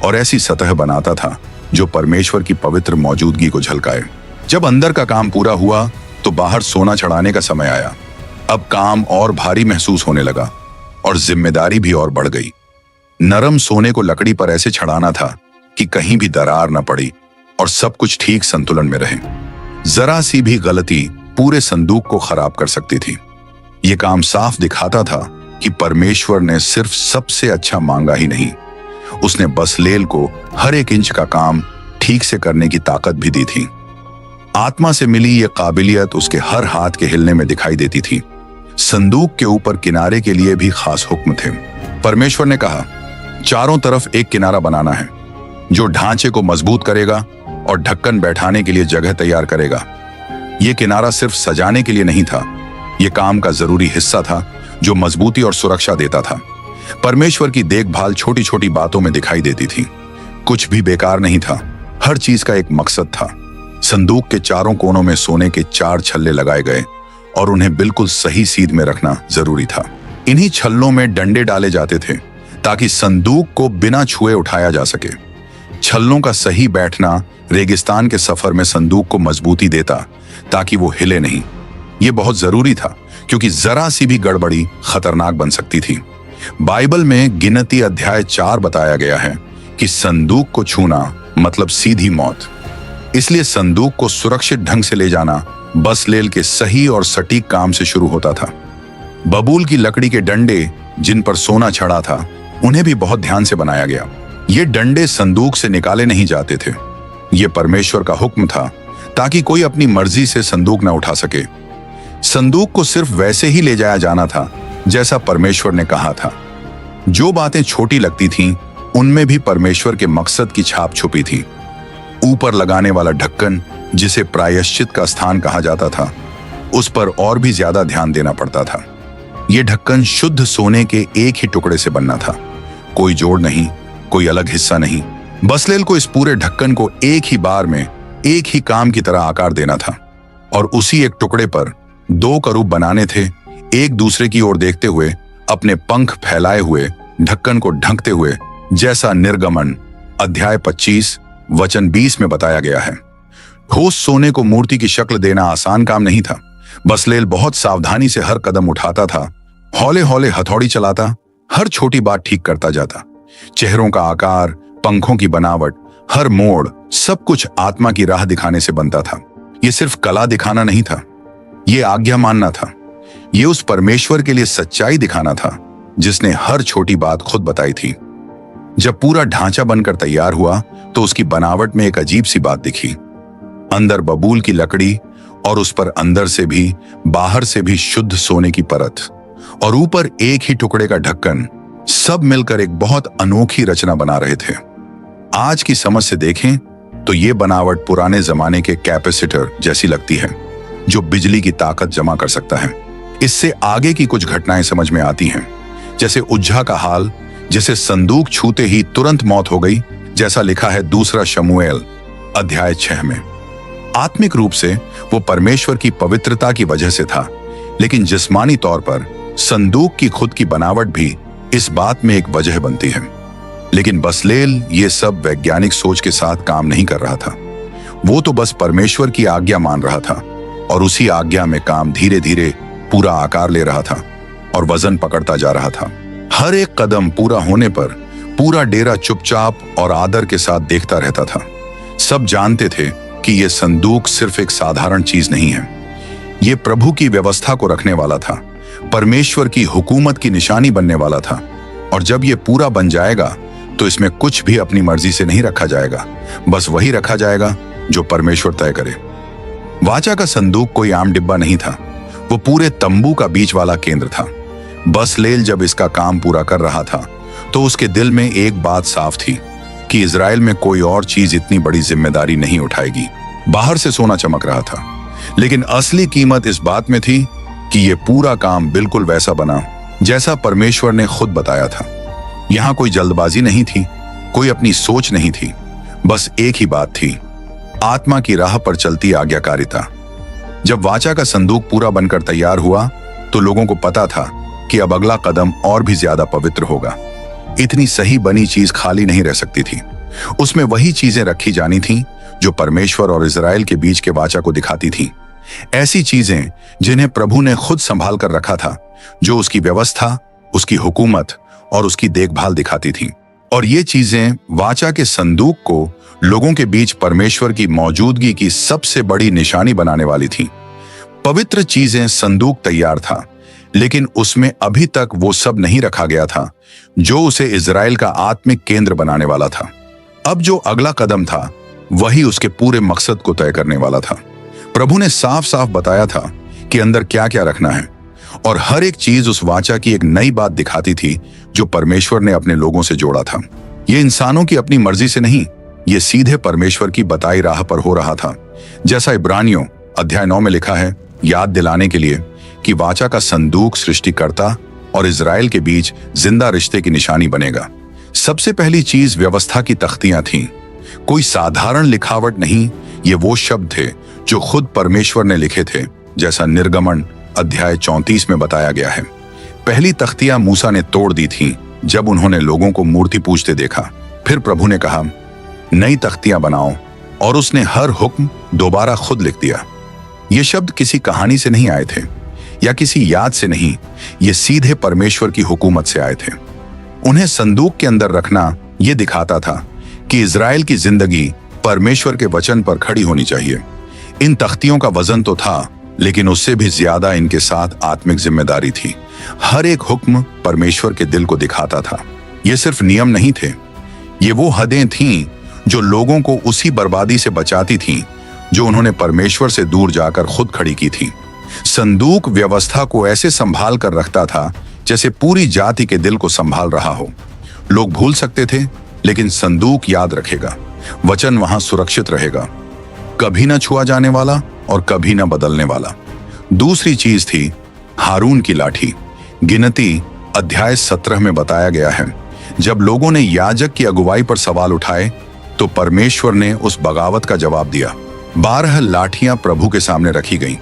और ऐसी सतह बनाता था जो परमेश्वर की पवित्र मौजूदगी को झलकाए। जब अंदर का काम पूरा हुआ तो बाहर सोना चढ़ाने का समय आया। अब काम और भारी महसूस होने लगा और जिम्मेदारी भी और बढ़ गई। नरम सोने को लकड़ी पर ऐसे चढ़ाना था कि कहीं भी दरार न पड़ी और सब कुछ ठीक संतुलन में रहे। जरा सी भी गलती पूरे संदूक को खराब कर सकती थी। यह काम साफ दिखाता था कि परमेश्वर ने सिर्फ सबसे अच्छा मांगा ही नहीं, उसने बसलेल को हर एक इंच का काम ठीक से करने की ताकत भी दी थी। आत्मा से मिली यह काबिलियत उसके हर हाथ के हिलने में दिखाई देती थी। संदूक के ऊपर किनारे के लिए भी खास हुक्म थे। परमेश्वर ने कहा, चारों तरफ एक किनारा बनाना है जो ढांचे को मजबूत करेगा और ढक्कन बैठाने के लिए जगह तैयार करेगा। यह किनारा सिर्फ सजाने के लिए नहीं था, यह काम का जरूरी हिस्सा था जो मजबूती और सुरक्षा देता था। परमेश्वर की देखभाल छोटी छोटी बातों में दिखाई देती थी। कुछ भी बेकार नहीं था, हर चीज का एक मकसद था। संदूक के चारों कोनों में सोने के 4 छल्ले लगाए गए और उन्हें बिल्कुल सही सीध में रखना जरूरी था। इन्हीं छल्लों में डंडे डाले जाते थे ताकि संदूक को बिना छुए उठाया जा सके। छल्लों का सही बैठना रेगिस्तान के सफर में संदूक को मजबूती देता ताकि वो हिले नहीं। ये बहुत जरूरी था क्योंकि जरा सी भी गड़बड़ी खतरनाक बन सकती थी। बाइबल में गिनती अध्याय 4 बताया गया है कि संदूक को छूना मतलब सीधी मौत। इसलिए संदूक को सुरक्षित ढंग से ले जाना बसलेल के सही और सटीक काम से शुरू होता था। बबूल की लकड़ी के डंडे जिन पर सोना चढ़ा था, उन्हें भी बहुत ध्यान से बनाया गया। ये डंडे संदूक से निकाले नहीं जाते थे। ये परमेश्वर का हुक्म था ताकि कोई अपनी मर्जी से संदूक न उठा सके। संदूक को सिर्फ वैसे ही ले जाया जाना था जैसा परमेश्वर ने कहा था। जो बातें छोटी लगती थीं, उनमें भी परमेश्वर के मकसद की छाप छुपी थी। ऊपर लगाने वाला ढक्कन, जिसे प्रायश्चित का स्थान कहा जाता था, उस पर और भी ज्यादा ध्यान देना पड़ता था। यह ढक्कन शुद्ध सोने के एक ही टुकड़े से बनना था, कोई जोड़ नहीं, कोई अलग हिस्सा नहीं। बसलेल को इस पूरे ढक्कन को एक ही बार में एक ही काम की तरह आकार देना था और उसी एक टुकड़े पर 2 करूब बनाने थे, एक दूसरे की ओर देखते हुए, अपने पंख फैलाए हुए, ढक्कन को ढकते हुए, जैसा निर्गमन अध्याय 25 वचन 20 में बताया गया है। ठोस सोने को मूर्ति की शक्ल देना आसान काम नहीं था। बसलेल बहुत सावधानी से हर कदम उठाता था, हौले हौले हथौड़ी चलाता, हर छोटी बात ठीक करता जाता। चेहरों का आकार, पंखों की बनावट, हर मोड़, सब कुछ आत्मा की राह दिखाने से बनता था। यह सिर्फ कला दिखाना नहीं था, यह आज्ञा मानना था। यह उस परमेश्वर के लिए सच्चाई दिखाना था जिसने हर छोटी बात खुद बताई थी। जब पूरा ढांचा बनकर तैयार हुआ तो उसकी बनावट में एक अजीब सी बात दिखी। अंदर बबूल की लकड़ी और उस पर अंदर से भी बाहर से भी शुद्ध सोने की परत और ऊपर एक ही टुकड़े का ढक्कन, सब मिलकर एक बहुत अनोखी रचना बना रहे थे। आज की समझ से देखें तो ये बनावट पुराने जमाने के कैपेसिटर जैसी लगती है जो बिजली की ताकत जमा कर सकता है। इससे आगे की कुछ घटनाएं समझ में आती हैं, जैसे उज्जा का हाल, जिसे संदूक छूते ही तुरंत मौत हो गई, जैसा लिखा है 2 शमूएल अध्याय 6 में। आत्मिक रूप से वो परमेश्वर की पवित्रता की वजह से था, लेकिन जिस्मानी तौर पर संदूक की खुद की बनावट भी इस बात में एक वजह बनती है। लेकिन बसलेल ये सब वैज्ञानिक सोच के साथ काम नहीं कर रहा था। वो तो बस परमेश्वर की आज्ञा मान रहा था और उसी आज्ञा में काम धीरे धीरे पूरा आकार ले रहा था और वजन पकड़ता जा रहा था। हर एक कदम पूरा होने पर पूरा डेरा चुपचाप और आदर के साथ देखता रहता था। सब जानते थे कि यह संदूक सिर्फ एक साधारण चीज नहीं है, यह प्रभु की व्यवस्था को रखने वाला था, परमेश्वर की हुकूमत की निशानी बनने वाला था। और जब यह पूरा बन जाएगा तो इसमें कुछ भी अपनी मर्जी से नहीं रखा जाएगा, बस वही रखा जाएगा जो परमेश्वर तय करे। वाचा का संदूक कोई आम डिब्बा नहीं था, वो पूरे तंबू का बीच वाला केंद्र था। बसलेल जब इसका काम पूरा कर रहा था तो उसके दिल में एक बात साफ थी कि इजराइल में कोई और चीज इतनी बड़ी जिम्मेदारी नहीं उठाएगी। बाहर से सोना चमक रहा था, लेकिन असली कीमत इस बात में थी कि यह पूरा काम बिल्कुल वैसा बना जैसा परमेश्वर ने खुद बताया था। यहां कोई जल्दबाजी नहीं थी, कोई अपनी सोच नहीं थी, बस एक ही बात थी, आत्मा की राह पर चलती आज्ञाकारिता। जब वाचा का संदूक पूरा बनकर तैयार हुआ तो लोगों को पता था कि अब अगला कदम और भी ज्यादा पवित्र होगा। इतनी सही बनी चीज खाली नहीं रह सकती थी, उसमें वही चीजें रखी जानी थीं जो परमेश्वर और इजराइल के बीच के वाचा को दिखाती थीं। ऐसी चीजें जिन्हें प्रभु ने खुद संभाल कर रखा था, जो उसकी व्यवस्था, उसकी हुकूमत और उसकी देखभाल दिखाती थीं। और ये चीजें वाचा के संदूक को लोगों के बीच परमेश्वर की मौजूदगी की सबसे बड़ी निशानी बनाने वाली थीं। पवित्र चीजें संदूक तैयार था, लेकिन उसमें अभी तक वो सब नहीं रखा गया था जो उसे इजराइल का आत्मिक केंद्र बनाने वाला था। अब जो अगला कदम था वही उसके पूरे मकसद को तय करने वाला था। प्रभु ने साफ साफ बताया था कि अंदर क्या क्या रखना है, और हर एक चीज उस वाचा की एक नई बात दिखाती थी जो परमेश्वर ने अपने लोगों से जोड़ा था। ये इंसानों की अपनी मर्जी से नहीं, ये सीधे परमेश्वर की बताई राह पर हो रहा था। जैसा इब्रानियों अध्याय 9 में लिखा है, याद दिलाने के लिए कि वाचा का संदूक सृष्टिकर्ता और इजराइल के बीच जिंदा रिश्ते की निशानी बनेगा। सबसे पहली चीज व्यवस्था की तख्तियां थीं। कोई साधारण लिखावट नहीं, ये वो शब्द थे जो खुद परमेश्वर ने लिखे थे, जैसा निर्गमन अध्याय 34 में बताया गया है। पहली तख्तियां मूसा ने तोड़ दी थीं जब उन्होंने लोगों को मूर्ति पूजते देखा। फिर प्रभु ने कहा, नई तख्तियां बनाओ, और उसने हर हुक्म दोबारा खुद लिख दिया। ये शब्द किसी कहानी से नहीं आए थे या किसी याद से नहीं, ये सीधे परमेश्वर की हुकूमत से आए थे। उन्हें संदूक के अंदर रखना ये दिखाता था कि इजराइल की जिंदगी परमेश्वर के वचन पर खड़ी होनी चाहिए। इन तख्तियों का वजन तो था, लेकिन उससे भी ज्यादा इनके साथ आत्मिक जिम्मेदारी थी। हर एक हुक्म परमेश्वर के दिल को दिखाता था। ये सिर्फ नियम नहीं थे, ये वो हदें थीं जो लोगों को उसी बर्बादी से बचाती थीं जो उन्होंने परमेश्वर से दूर जाकर खुद खड़ी की थी। संदूक व्यवस्था को ऐसे संभाल कर रखता था जैसे पूरी जाति के दिल को संभाल रहा हो। लोग भूल सकते थे, लेकिन संदूक याद रखेगा। वचन वहां सुरक्षित रहेगा, कभी ना छुआ जाने वाला और कभी ना बदलने वाला। दूसरी चीज थी हारून की लाठी। गिनती अध्याय 17 में बताया गया है, जब लोगों ने याजक की अगुवाई पर सवाल उठाए तो परमेश्वर ने उस बगावत का जवाब दिया। 12 लाठियां प्रभु के सामने रखी गईं।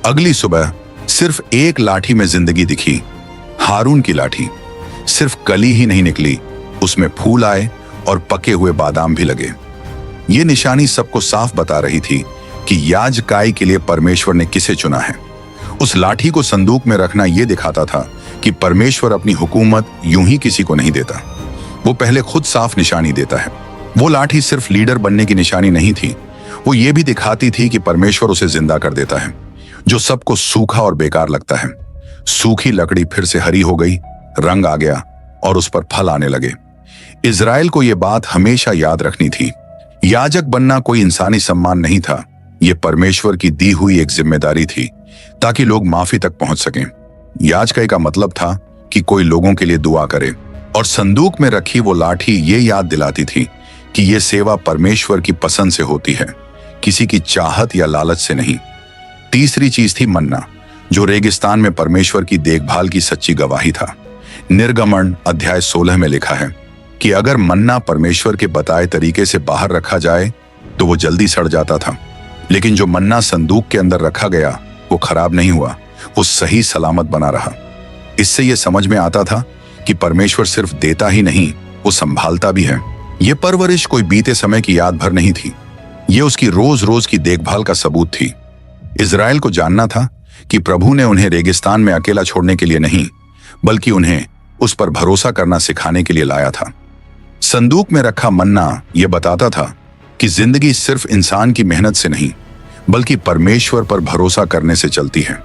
अगली सुबह सिर्फ एक लाठी में जिंदगी दिखी, हारून की लाठी। सिर्फ कली ही नहीं निकली, उसमें फूल आए और पके हुए बादाम भी लगे। ये निशानी सबको साफ बता रही थी कि याजकाई के लिए परमेश्वर ने किसे चुना है। उस लाठी को संदूक में रखना यह दिखाता था कि परमेश्वर अपनी हुकूमत यूं ही किसी को नहीं देता, वो पहले खुद साफ निशानी देता है। वो लाठी सिर्फ लीडर बनने की निशानी नहीं थी, वो ये भी दिखाती थी कि परमेश्वर उसे जिंदा कर देता है जो सबको सूखा और बेकार लगता है। सूखी लकड़ी फिर से हरी हो गई, रंग आ गया और उस पर फल आने लगे। इजराइल को यह बात हमेशा याद रखनी थी। याजक बनना कोई इंसानी सम्मान नहीं था, यह परमेश्वर की दी हुई एक जिम्मेदारी थी ताकि लोग माफी तक पहुंच सकें। याजकाई का मतलब था कि कोई लोगों के लिए दुआ करे, और संदूक में रखी वो लाठी ये याद दिलाती थी कि यह सेवा परमेश्वर की पसंद से होती है, किसी की चाहत या लालच से नहीं। तीसरी चीज थी मन्ना, जो रेगिस्तान में परमेश्वर की देखभाल की सच्ची गवाही था। निर्गमन अध्याय 16 में लिखा है कि अगर मन्ना परमेश्वर के बताए तरीके से बाहर रखा जाए तो वो जल्दी सड़ जाता था, लेकिन जो मन्ना संदूक के अंदर रखा गया वो खराब नहीं हुआ, वो सही सलामत बना रहा। इससे ये समझ में आता था कि परमेश्वर सिर्फ देता ही नहीं, वो संभालता भी है। ये परवरिश कोई बीते समय की याद भर नहीं थी, ये उसकी रोज रोज की देखभाल का सबूत थी। इजराइल को जानना था कि प्रभु ने उन्हें रेगिस्तान में अकेला छोड़ने के लिए नहीं, बल्कि उन्हें उस पर भरोसा करना सिखाने के लिए लाया था। संदूक में रखा मन्ना यह बताता था कि जिंदगी सिर्फ इंसान की मेहनत से नहीं, बल्कि परमेश्वर पर भरोसा करने से चलती है।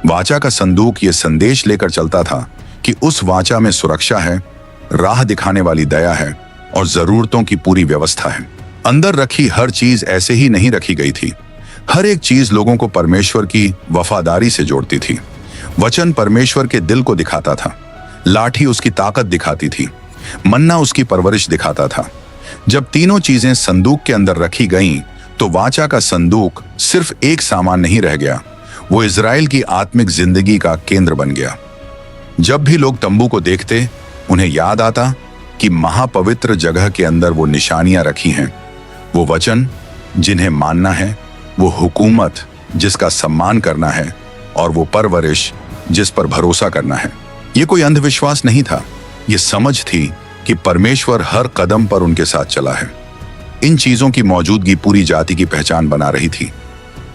वाचा का संदूक ये संदेश लेकर चलता था कि उस वाचा में सुरक्षा है, राह दिखाने वाली दया है और जरूरतों की पूरी व्यवस्था है। अंदर रखी हर चीज ऐसे ही नहीं रखी गई थी। हर एक चीज लोगों को परमेश्वर की वफादारी से जोड़ती थी। वचन परमेश्वर के दिल को दिखाता था, लाठी उसकी ताकत दिखाती थी, मन्ना उसकी परवरिश दिखाता था। जब तीनों चीजें संदूक के अंदर रखी गईं, तो वाचा का संदूक सिर्फ एक सामान नहीं रह गया, वो इजराइल की आत्मिक जिंदगी का केंद्र बन गया। जब भी लोग तंबू को देखते, उन्हें याद आता कि महापवित्र जगह के अंदर वो निशानियां रखी हैं, वो वचन जिन्हें मानना है, वो हुकूमत जिसका सम्मान करना है और वो परवरिश जिस पर भरोसा करना है। ये कोई अंधविश्वास नहीं था, ये समझ थी कि परमेश्वर हर कदम पर उनके साथ चला है। इन चीजों की मौजूदगी पूरी जाति की पहचान बना रही थी।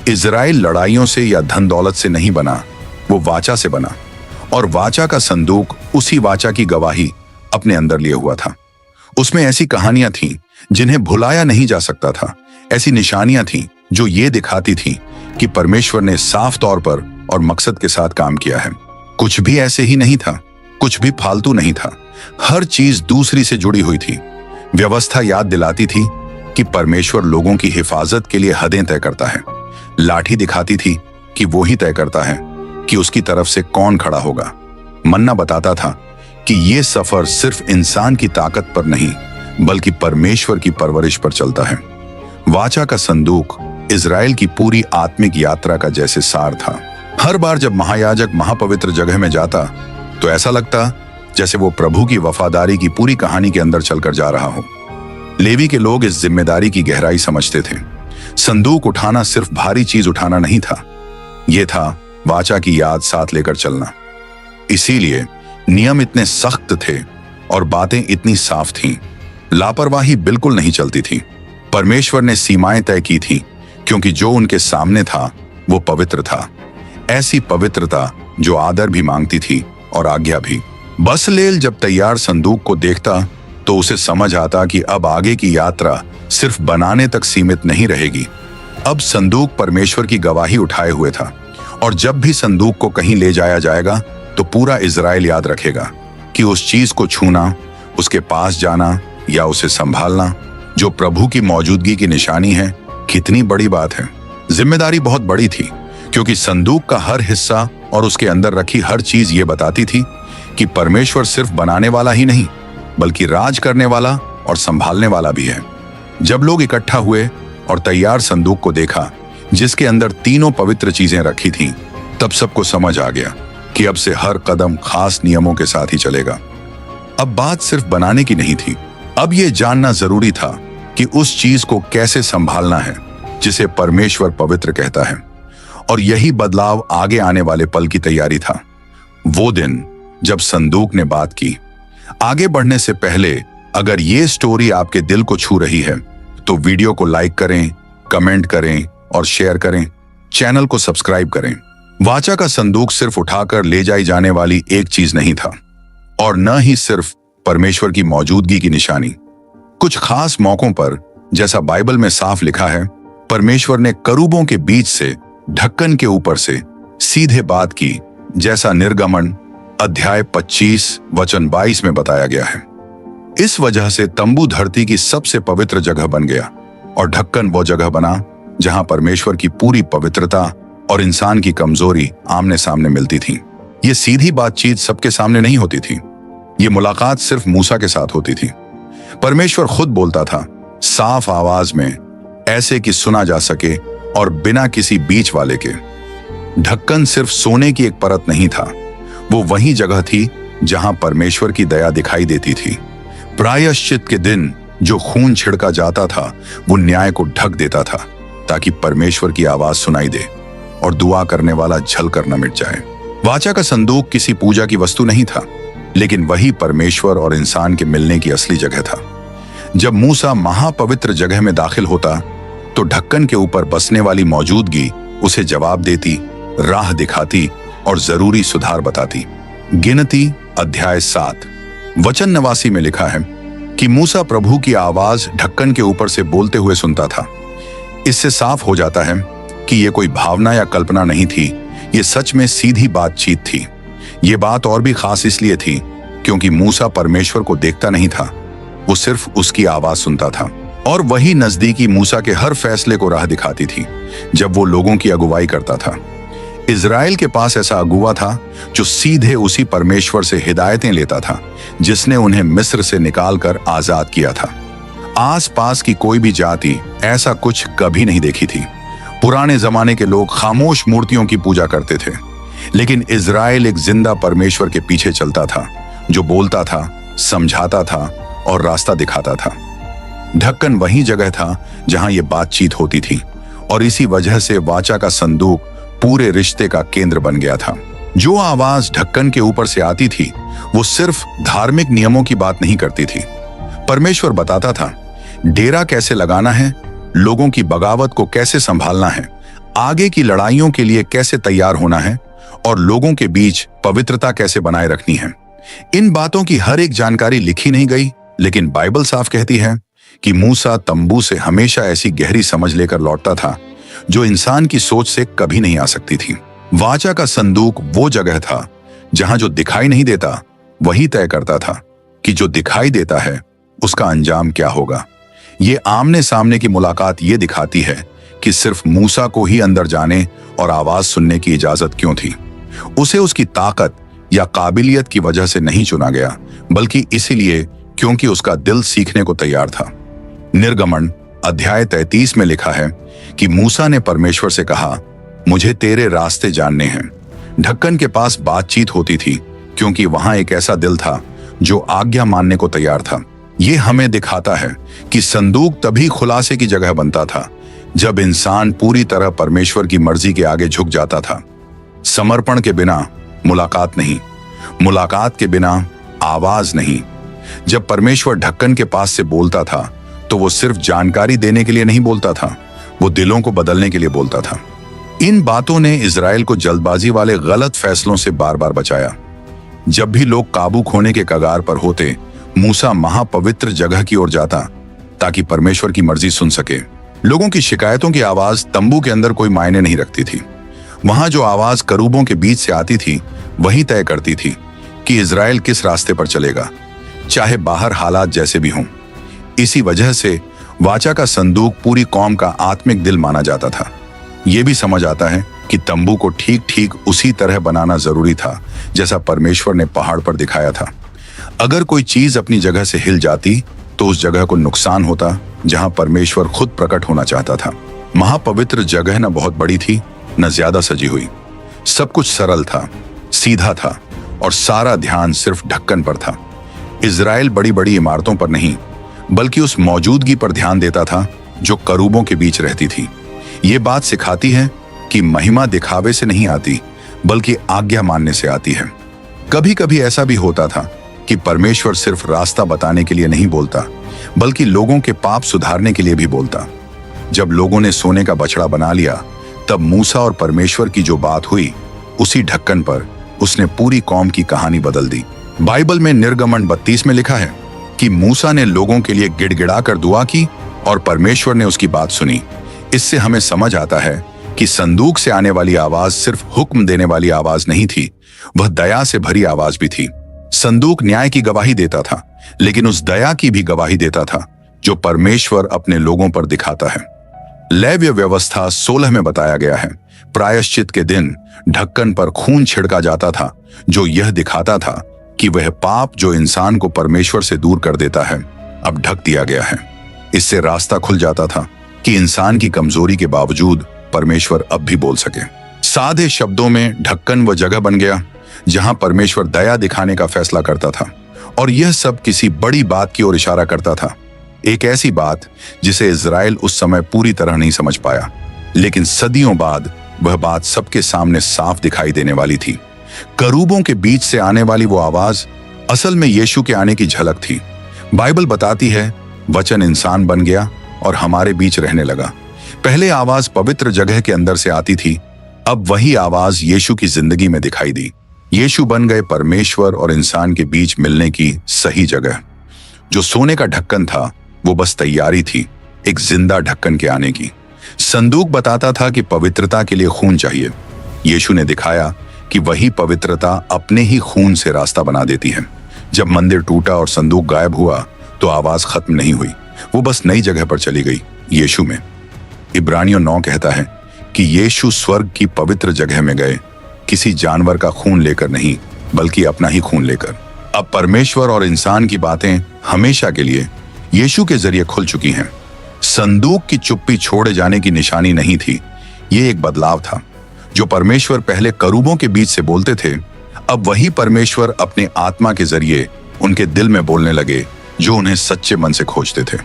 इजराइल लड़ाइयों से या धन दौलत से नहीं बना, वो वाचा से बना, और वाचा का संदूक उसी वाचा की गवाही अपने अंदर लिए हुआ था। उसमें ऐसी कहानियां थीं जिन्हें भुलाया नहीं जा सकता था, ऐसी निशानियां थीं जो ये दिखाती थीं कि परमेश्वर ने साफ तौर पर और मकसद के साथ काम किया है। कुछ भी ऐसे ही नहीं था, कुछ भी फालतू नहीं था, हर चीज दूसरी से जुड़ी हुई थी। व्यवस्था याद दिलाती थी कि परमेश्वर लोगों की हिफाजत के लिए हदें तय करता है। लाठी दिखाती थी कि वो ही तय करता है कि उसकी तरफ से कौन खड़ा होगा। मन्ना बताता था कि ये सफर सिर्फ इंसान की ताकत पर नहीं बल्कि परमेश्वर की परवरिश पर चलता है। वाचा का संदूक इजराइल की पूरी आत्मिक यात्रा का जैसे सार था। हर बार जब महायाजक महापवित्र जगह में जाता तो ऐसा लगता जैसे वो प्रभु की वफादारी की पूरी कहानी के अंदर चलकर जा रहा हो। लेवी के लोग इस जिम्मेदारी की गहराई समझते थे। संदूक उठाना सिर्फ भारी चीज उठाना नहीं था, यह था वाचा की याद साथ लेकर चलना। इसीलिए नियम इतने सख्त थे और बातें इतनी साफ थीं। लापरवाही बिल्कुल नहीं चलती थी। परमेश्वर ने सीमाएं तय की थी क्योंकि जो उनके सामने था वो पवित्र था, ऐसी पवित्रता जो आदर भी मांगती थी और आज्ञा भी। बसलेल जब तैयार संदूक को देखता तो उसे समझ आता कि अब आगे की यात्रा सिर्फ बनाने तक सीमित नहीं रहेगी। अब संदूक परमेश्वर की गवाही उठाए हुए था और जब भी संदूक को कहीं ले जाया जाएगा तो पूरा इजराइल याद रखेगा कि उस चीज को छूना, उसके पास जाना या उसे संभालना जो प्रभु की मौजूदगी की निशानी है, कितनी बड़ी बात है। जिम्मेदारी बहुत बड़ी थी क्योंकि संदूक का हर हिस्सा और उसके अंदर रखी हर चीज ये बताती थी कि परमेश्वर सिर्फ बनाने वाला ही नहीं बल्कि राज करने वाला और संभालने वाला भी है। जब लोग इकट्ठा हुए और तैयार संदूक को देखा जिसके अंदर तीनों पवित्र चीजें रखी थीं, तब सबको समझ आ गया कि अब से हर कदम खास नियमों के साथ ही चलेगा। अब बात सिर्फ बनाने की नहीं थी, अब यह जानना जरूरी था कि उस चीज को कैसे संभालना है जिसे परमेश्वर पवित्र कहता है। और यही बदलाव आगे आने वाले पल की तैयारी था। वो दिन जब संदूक ने बात की। आगे बढ़ने से पहले अगर ये स्टोरी आपके दिल को छू रही है तो वीडियो को लाइक करें, कमेंट करें और शेयर करें। चैनल को सब्सक्राइब करें। वाचा का संदूक सिर्फ उठाकर ले जाई जाने वाली एक चीज नहीं था और न ही सिर्फ परमेश्वर की मौजूदगी की निशानी। कुछ खास मौकों पर, जैसा बाइबल में साफ लिखा है, परमेश्वर ने करूबों के बीच से ढक्कन के ऊपर से सीधे बात की, जैसा निर्गमन अध्याय 25 वचन 22 में बताया गया है। इस वजह से तंबू धरती की सबसे पवित्र जगह बन गया और ढक्कन वो जगह बना जहां परमेश्वर की पूरी पवित्रता और इंसान की कमजोरी आमने सामने मिलती थी। ये सीधी बातचीत सबके सामने नहीं होती थी, ये मुलाकात सिर्फ मूसा के साथ होती थी। परमेश्वर खुद बोलता था, साफ आवाज में, ऐसे कि सुना जा सके और बिना किसी बीच वाले के। ढक्कन सिर्फ सोने की एक परत नहीं था, वो वही जगह थी जहां परमेश्वर की दया दिखाई देती थी। प्रायश्चित के दिन जो खून छिड़का जाता था वो न्याय को ढक देता था ताकि परमेश्वर की आवाज सुनाई दे और दुआ करने वाला झल कर न मिट जाए। वाचा का संदूक किसी पूजा की वस्तु नहीं था, लेकिन वही परमेश्वर और इंसान के मिलने की असली जगह था। जब मूसा महापवित्र जगह में दाखिल होता तो ढक्कन के ऊपर बसने वाली मौजूदगी उसे जवाब देती, राह दिखाती और जरूरी सुधार बताती। गिनती अध्याय 7 वचन 89 में लिखा है कि मूसा प्रभु की आवाज ढक्कन के ऊपर से बोलते हुए सुनता था। इससे साफ हो जाता है कि यह कोई भावना या कल्पना नहीं थी, ये सच में सीधी बातचीत थी। ये बात और भी खास इसलिए थी क्योंकि मूसा परमेश्वर को देखता नहीं था, वो सिर्फ उसकी आवाज सुनता था। और वही नजदीकी मूसा के हर फैसले को राह दिखाती थी जब वो लोगों की अगुवाई करता था। इजराइल के पास ऐसा अगुवा था जो सीधे उसी परमेश्वर से हिदायतें लेता था जिसने उन्हें मिस्र से निकालकर आजाद किया था। आसपास की कोई भी जाति ऐसा कुछ कभी नहीं देखी थी। पुराने जमाने के लोग खामोश मूर्तियों की पूजा करते थे, लेकिन इजराइल एक जिंदा परमेश्वर के पीछे चलता था जो बोलता था, समझाता था और रास्ता दिखाता था। ढक्कन वही जगह था जहां यह बातचीत होती थी और इसी वजह से वाचा का संदूक पूरे रिश्ते का केंद्र बन गया था। जो आवाज ढक्कन के ऊपर से आती थी वो सिर्फ धार्मिक नियमों की बात नहीं करती थी। परमेश्वर बताता था डेरा कैसे लगाना है, लोगों की बगावत को कैसे संभालना है, आगे की लड़ाइयों के लिए कैसे तैयार होना है और लोगों के बीच पवित्रता कैसे बनाए रखनी है। इन बातों की हर एक जानकारी लिखी नहीं गई, लेकिन बाइबल साफ कहती है कि मूसा तंबू से हमेशा ऐसी गहरी समझ लेकर लौटता था जो इंसान की सोच से कभी नहीं आ सकती थी। वाचा का संदूक वो जगह था जहां जो दिखाई नहीं देता वही तय करता था कि जो दिखाई देता है उसका अंजाम क्या होगा। ये आमने सामने की मुलाकात ये दिखाती है कि सिर्फ मूसा को ही अंदर जाने और आवाज सुनने की इजाजत क्यों थी। उसे उसकी ताकत या काबिलियत की वजह से नहीं चुना गया, बल्कि इसीलिए क्योंकि उसका दिल सीखने को तैयार था। निर्गमन अध्याय 33 में लिखा है कि मूसा ने परमेश्वर से कहा, मुझे तेरे रास्ते जानने हैं। ढक्कन के पास बातचीत होती थी क्योंकि वहां एक ऐसा दिल था जो आज्ञा मानने को तैयार था। ये हमें दिखाता है कि संदूक तभी खुलासे की जगह बनता था जब इंसान पूरी तरह परमेश्वर की मर्जी के आगे झुक जाता था। समर्पण के बिना मुलाकात नहीं, मुलाकात के बिना आवाज नहीं। जब परमेश्वर ढक्कन के पास से बोलता था तो वो सिर्फ जानकारी देने के लिए नहीं बोलता था, वो दिलों को बदलने के लिए बोलता था। इन बातों ने इजराइल को जल्दबाजी वाले गलत फैसलों से बार बार बचाया। जब भी लोग काबू खोने के कगार पर होते, मूसा महापवित्र जगह की ओर जाता ताकि परमेश्वर की मर्जी सुन सके। लोगों की शिकायतों की आवाज तंबू के अंदर कोई मायने नहीं रखती थी। वहां जो आवाज करूबों के बीच से आती थी वही तय करती थी कि इजराइल किस रास्ते पर चलेगा, चाहे बाहर हालात जैसे भी हों। इसी वजह से वाचा का संदूक पूरी कौम का आत्मिक दिल माना जाता था। यह भी समझ आता है कि तंबू को ठीक ठीक उसी तरह बनाना जरूरी था जैसा परमेश्वर ने पहाड़ पर दिखाया था। अगर कोई चीज अपनी जगह से हिल जाती तो उस जगह को नुकसान होता जहां परमेश्वर खुद प्रकट होना चाहता था। महापवित्र जगह न बहुत बड़ी थी न ज्यादा सजी हुई। सब कुछ सरल था, सीधा था और सारा ध्यान सिर्फ ढक्कन पर था। इजराइल बड़ी बड़ी इमारतों पर नहीं बल्कि उस मौजूदगी पर ध्यान देता था जो करूबों के बीच रहती थी। ये बात सिखाती है कि महिमा दिखावे से नहीं आती बल्कि आज्ञा मानने से आती है। कभी कभी ऐसा भी होता था कि परमेश्वर सिर्फ रास्ता बताने के लिए नहीं बोलता बल्कि लोगों के पाप सुधारने के लिए भी बोलता। जब लोगों ने सोने का बछड़ा बना लिया तब मूसा और परमेश्वर की जो बात हुई उसी ढक्कन पर उसने पूरी कौम की कहानी बदल दी। बाइबल में निर्गमन 32 में लिखा है कि मूसा ने लोगों के लिए गिड़गिड़ा कर दुआ की और परमेश्वर ने उसकी बात सुनी। इससे हमें समझ आता है कि संदूक से आने वाली आवाज सिर्फ हुक्म देने वाली आवाज नहीं थी, वह दया से भरी आवाज भी थी। संदूक न्याय की गवाही देता था, लेकिन उस दया की भी गवाही देता था जो परमेश्वर अपने लोगों पर दिखाता है। लेव्य व्यवस्था 16 में बताया गया है, प्रायश्चित के दिन ढक्कन पर खून छिड़का जाता था जो यह दिखाता था कि वह पाप जो इंसान को परमेश्वर से दूर कर देता है अब ढक दिया गया है। इससे रास्ता खुल जाता था कि इंसान की कमजोरी के बावजूद परमेश्वर अब भी बोल सके। सादे शब्दों में ढक्कन वह जगह बन गया जहां परमेश्वर दया दिखाने का फैसला करता था, और यह सब किसी बड़ी बात की ओर इशारा करता था। एक ऐसी बात जिसे इजराइल उस समय पूरी तरह नहीं समझ पाया, लेकिन सदियों बाद वह बात सबके सामने साफ दिखाई देने वाली थी। करूबों के बीच से आने वाली वो आवाज असल में यीशु के आने की झलक थी। बाइबल बताती है वचन इंसान बन गया और हमारे बीच रहने लगा। पहले आवाज पवित्र जगह के अंदर से आती थी, अब वही आवाज यीशु की जिंदगी में दिखाई दी। यीशु बन गए परमेश्वर और इंसान के बीच मिलने की सही जगह। जो सोने का ढक्कन था वो बस तैयारी थी एक जिंदा ढक्कन के आने की। संदूक बताता था कि पवित्रता के लिए खून चाहिए। यीशु ने दिखाया कि वही पवित्रता अपने ही खून से रास्ता बना देती है। जब मंदिर टूटा और संदूक गायब हुआ तो आवाज खत्म नहीं हुई, वो बस नई जगह पर चली गई, यीशु में। इब्रानियों 9 कहता है कि यीशु स्वर्ग की पवित्र जगह में गए, किसी जानवर का खून लेकर नहीं बल्कि अपना ही खून लेकर। अब परमेश्वर और इंसान की बातें हमेशा के लिए यीशु के जरिए खुल चुकी हैं। संदूक की चुप्पी छोड़े जाने की निशानी नहीं थी, ये एक बदलाव था। जो परमेश्वर पहले करूबों के बीच से बोलते थे, अब वही परमेश्वर अपने आत्मा के जरिए उनके दिल में बोलने लगे जो उन्हें सच्चे मन से खोजते थे।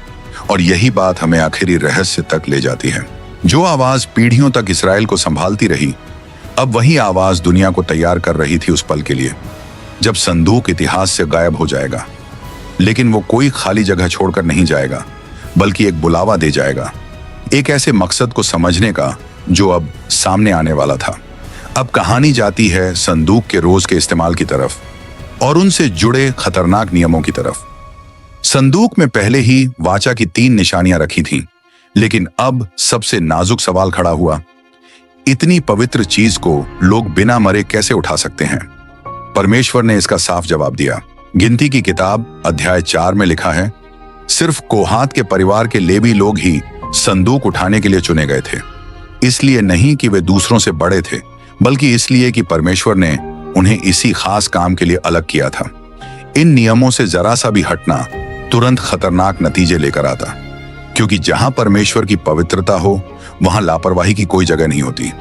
और यही बात हमें आखिरी रहस्य तक ले जाती है। जो आवाज पीढ़ियों तक इस्राएल को संभालती रही, अब वही आवाज दुनिया को तैयार कर रही थी उस पल के लिए जब संदूक इतिहास से गायब हो जाएगा। लेकिन वो कोई खाली जगह छोड़कर नहीं जाएगा, बल्कि एक बुलावा दे जाएगा, एक ऐसे मकसद को समझने का जो अब सामने आने वाला था। अब कहानी जाती है संदूक के रोज के इस्तेमाल की तरफ। और उनसे जुड़े खतरनाक नियमों की तरफ। संदूक में पहले ही वाचा की 3 निशानियां रखी थीं, लेकिन अब सबसे नाजुक सवाल खड़ा हुआ, इतनी पवित्र चीज को लोग बिना मरे कैसे उठा सकते हैं? परमेश्वर ने इसका साफ जवाब दिया। गिनती की किताब अध्याय 4 में लिखा है, सिर्फ कोहात के परिवार के लेवी लोग ही संदूक उठाने के लिए चुने गए थे। इसलिए नहीं कि वे दूसरों से बड़े थे, बल्कि इसलिए कि परमेश्वर ने उन्हें इसी खास काम के लिए अलग किया था। इन नियमों से जरा सा भी हटना तुरंत खतरनाक नतीजे लेकर आता, क्योंकि जहां परमेश्वर की पवित्रता हो वहां लापरवाही की कोई जगह नहीं होती।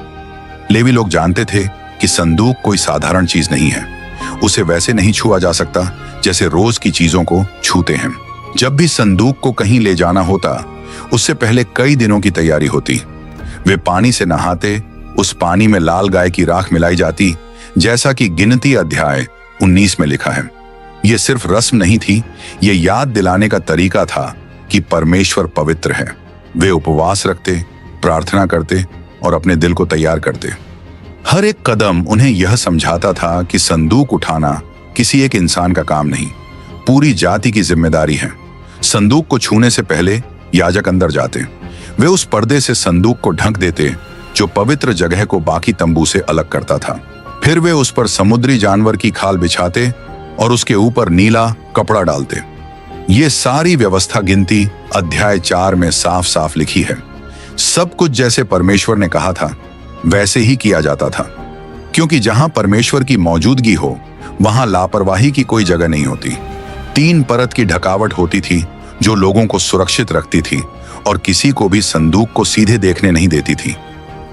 लेवी लोग जानते थे कि संदूक कोई साधारण चीज नहीं है। उसे वैसे नहीं छुआ जा सकता जैसे रोज की चीजों को छूते हैं। जब भी संदूक को कहीं ले जाना होता, उससे पहले कई दिनों की तैयारी होती। वे पानी से नहाते, उस पानी में लाल गाय की राख मिलाई जाती, जैसा कि गिनती अध्याय 19 में लिखा है। यह सिर्फ रस्म नहीं थी, यह याद दिलाने का तरीका था कि परमेश्वर पवित्र है। वे उपवास रखते, प्रार्थना करते और अपने दिल को तैयार करते। हर एक कदम उन्हें यह समझाता था कि संदूक उठाना किसी एक इंसान का काम नहीं, पूरी जाति की जिम्मेदारी है। संदूक को छूने से पहले याजक अंदर जाते। वे उस पर्दे से संदूक को ढक देते जो पवित्र जगह को बाकी तंबू से अलग करता था। फिर वे उस पर समुद्री जानवर की खाल बिछाते और उसके ऊपर नीला कपड़ा डालते। ये सारी व्यवस्था गिनती अध्याय 4 में साफ साफ लिखी है। सब कुछ जैसे परमेश्वर ने कहा था वैसे ही किया जाता था, क्योंकि जहां परमेश्वर की मौजूदगी हो वहां लापरवाही की कोई जगह नहीं होती। 3 परत की ढकावट होती थी जो लोगों को सुरक्षित रखती थी और किसी को भी संदूक को सीधे देखने नहीं देती थी,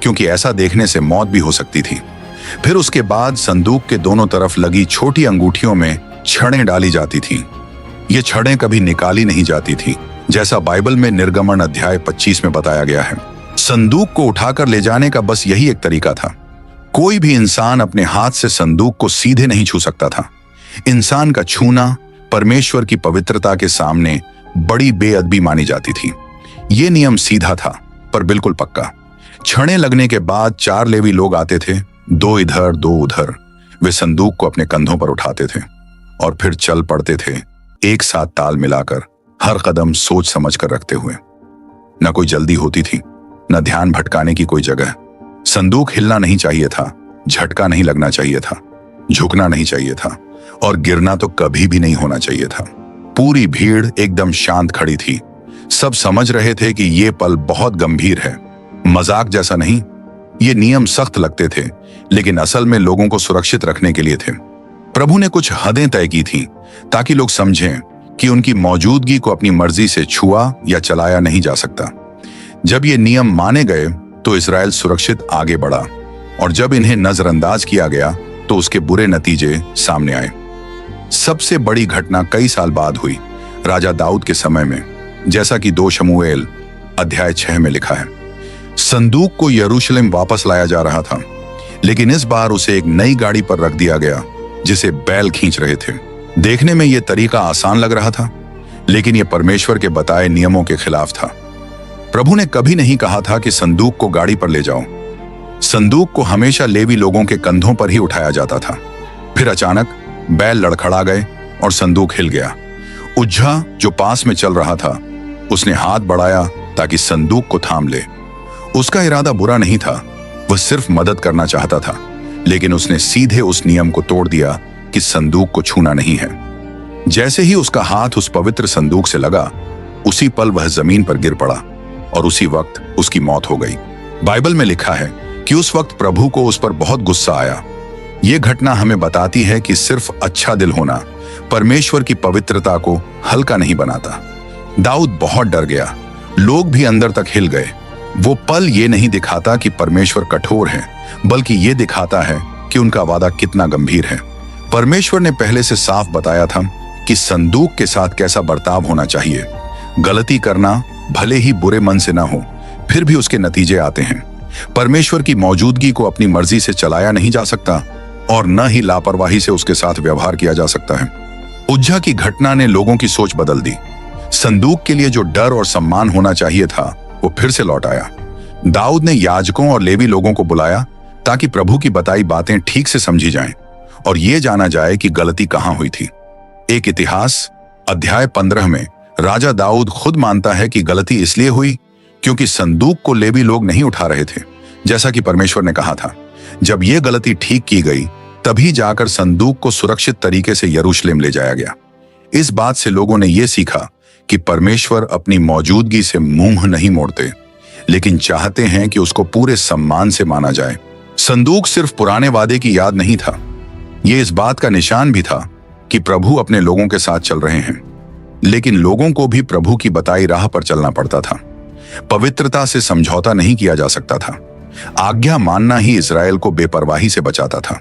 क्योंकि ऐसा देखने से मौत भी हो सकती थी। फिर उसके बाद संदूक के दोनों तरफ लगी छोटी अंगूठियों में छड़ें डाली जाती थीं। ये छड़ें कभी निकाली नहीं जाती थी, जैसा बाइबल में निर्गमन अध्याय 25 में बताया गया है। संदूक को उठाकर ले जाने का बस यही एक तरीका था। कोई भी इंसान अपने हाथ से संदूक को सीधे नहीं छू सकता था। इंसान का छूना परमेश्वर की पवित्रता के सामने बड़ी बेअदबी मानी जाती थी। ये नियम सीधा था, पर बिल्कुल पक्का। छड़ें लगने के बाद 4 लेवी लोग आते थे, 2 इधर 2 उधर। वे संदूक को अपने कंधों पर उठाते थे और फिर चल पड़ते थे, एक साथ ताल मिलाकर, हर कदम सोच समझ कर रखते हुए। न कोई जल्दी होती थी, न ध्यान भटकाने की कोई जगह। संदूक हिलना नहीं चाहिए था, झटका नहीं लगना चाहिए था, झुकना नहीं चाहिए था और गिरना तो कभी भी नहीं होना चाहिए था। पूरी भीड़ एकदम शांत खड़ी थी। सब समझ रहे थे कि ये पल बहुत गंभीर है, मजाक जैसा नहीं। ये नियम सख्त लगते थे, लेकिन असल में लोगों को सुरक्षित रखने के लिए थे। प्रभु ने कुछ हदें तय की थी ताकि लोग समझें कि उनकी मौजूदगी को अपनी मर्जी से छुआ या चलाया नहीं जा सकता। जब ये नियम माने गए तो इस्राएल सुरक्षित आगे बढ़ा, और जब इन्हें नजरअंदाज किया गया तो उसके बुरे नतीजे सामने आए। सबसे बड़ी घटना कई साल बाद हुई, राजा दाऊद के समय में, जैसा कि 2 शमूएल अध्याय 6 में लिखा है। संदूक को यरूशलेम वापस लाया जा रहा था, लेकिन इस बार उसे एक नई गाड़ी पर रख दिया गया जिसे बैल खींच रहे थे। देखने में यह तरीका आसान लग रहा था, लेकिन यह परमेश्वर के बताए नियमों के खिलाफ था। प्रभु ने कभी नहीं कहा था कि संदूक को गाड़ी पर ले जाओ। संदूक को हमेशा लेवी लोगों के कंधों पर ही उठाया जाता था। फिर अचानक बैल लड़खड़ा गए और संदूक हिल गया। उज्जा जो पास में चल रहा था, उसने हाथ बढ़ाया ताकि संदूक को थाम ले। उसका इरादा बुरा नहीं था, वह सिर्फ मदद करना चाहता था, लेकिन उसने सीधे उस नियम को तोड़ दिया कि संदूक को छूना नहीं है। जैसे ही उसका हाथ उस पवित्र संदूक से लगा, उसी पल वह जमीन पर गिर पड़ा और उसी वक्त उसकी मौत हो गई। बाइबल में लिखा है कि उस वक्त प्रभु को उस पर बहुत गुस्सा आया। यह घटना हमें बताती है कि सिर्फ अच्छा दिल होना परमेश्वर की पवित्रता को हल्का नहीं बनाता। दाऊद बहुत डर गया, लोग भी अंदर तक हिल गए। वो पल ये नहीं दिखाता कि परमेश्वर कठोर है, बल्कि ये दिखाता है कि उनका वादा कितना गंभीर है। परमेश्वर ने पहले से साफ बताया था कि संदूक के साथ कैसा बर्ताव होना चाहिए। गलती करना भले ही बुरे मन से ना हो, फिर भी उसके नतीजे आते हैं। परमेश्वर की मौजूदगी को अपनी मर्जी से चलाया नहीं जा सकता और न ही लापरवाही से उसके साथ व्यवहार किया जा सकता है। उज्जा की घटना ने लोगों की सोच बदल दी। संदूक के लिए जो डर और सम्मान होना चाहिए था, वो फिर से लौट आया। दाऊद ने याजकों और लेवी लोगों को बुलाया ताकि प्रभु की बताई बातें ठीक से समझी जाएं। और ये जाना जाए कि गलती कहां हुई थी। एक इतिहास अध्याय 15 में राजा दाऊद खुद मानता है कि गलती इसलिए हुई क्योंकि संदूक को लेवी लोग नहीं उठा रहे थे, जैसा कि परमेश्वर ने कहा था। जब यह गलती ठीक की गई तभी जाकर संदूक को सुरक्षित तरीके से यरूशलेम ले जाया गया। इस बात से लोगों ने यह सीखा कि परमेश्वर अपनी मौजूदगी से मुंह नहीं मोड़ते, लेकिन चाहते हैं कि उसको पूरे सम्मान से माना जाए। संदूक सिर्फ पुराने वादे की याद नहीं था, यह इस बात का निशान भी था कि प्रभु अपने लोगों के साथ चल रहे हैं। लेकिन लोगों को भी प्रभु की बताई राह पर चलना पड़ता था। पवित्रता से समझौता नहीं किया जा सकता था। आज्ञा मानना ही इस्राएल को बेपरवाही से बचाता था।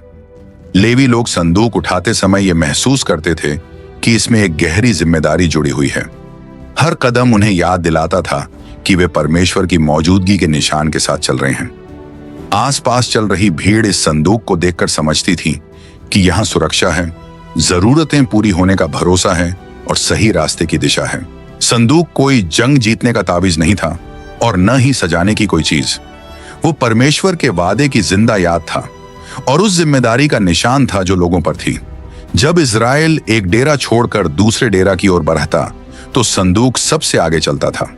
लेवी लोग संदूक उठाते समय यह महसूस करते थे कि इसमें एक गहरी जिम्मेदारी जुड़ी हुई है। हर कदम उन्हें याद दिलाता था कि वे परमेश्वर की मौजूदगी के निशान के साथ चल रहे हैं। आसपास चल रही भीड़ इस संदूक को देखकर समझती थी कि यहां सुरक्षा है, जरूरतें पूरी होने का भरोसा है और सही रास्ते की दिशा है। संदूक कोई जंग जीतने का ताबीज नहीं था और न ही सजाने की कोई चीज। वो परमेश्वर के वादे की जिंदा याद था और उस जिम्मेदारी का निशान था जो लोगों पर थी। जब इजराइल एक डेरा छोड़कर दूसरे डेरा की ओर बढ़ता तो संदूक सबसे आगे चलता था।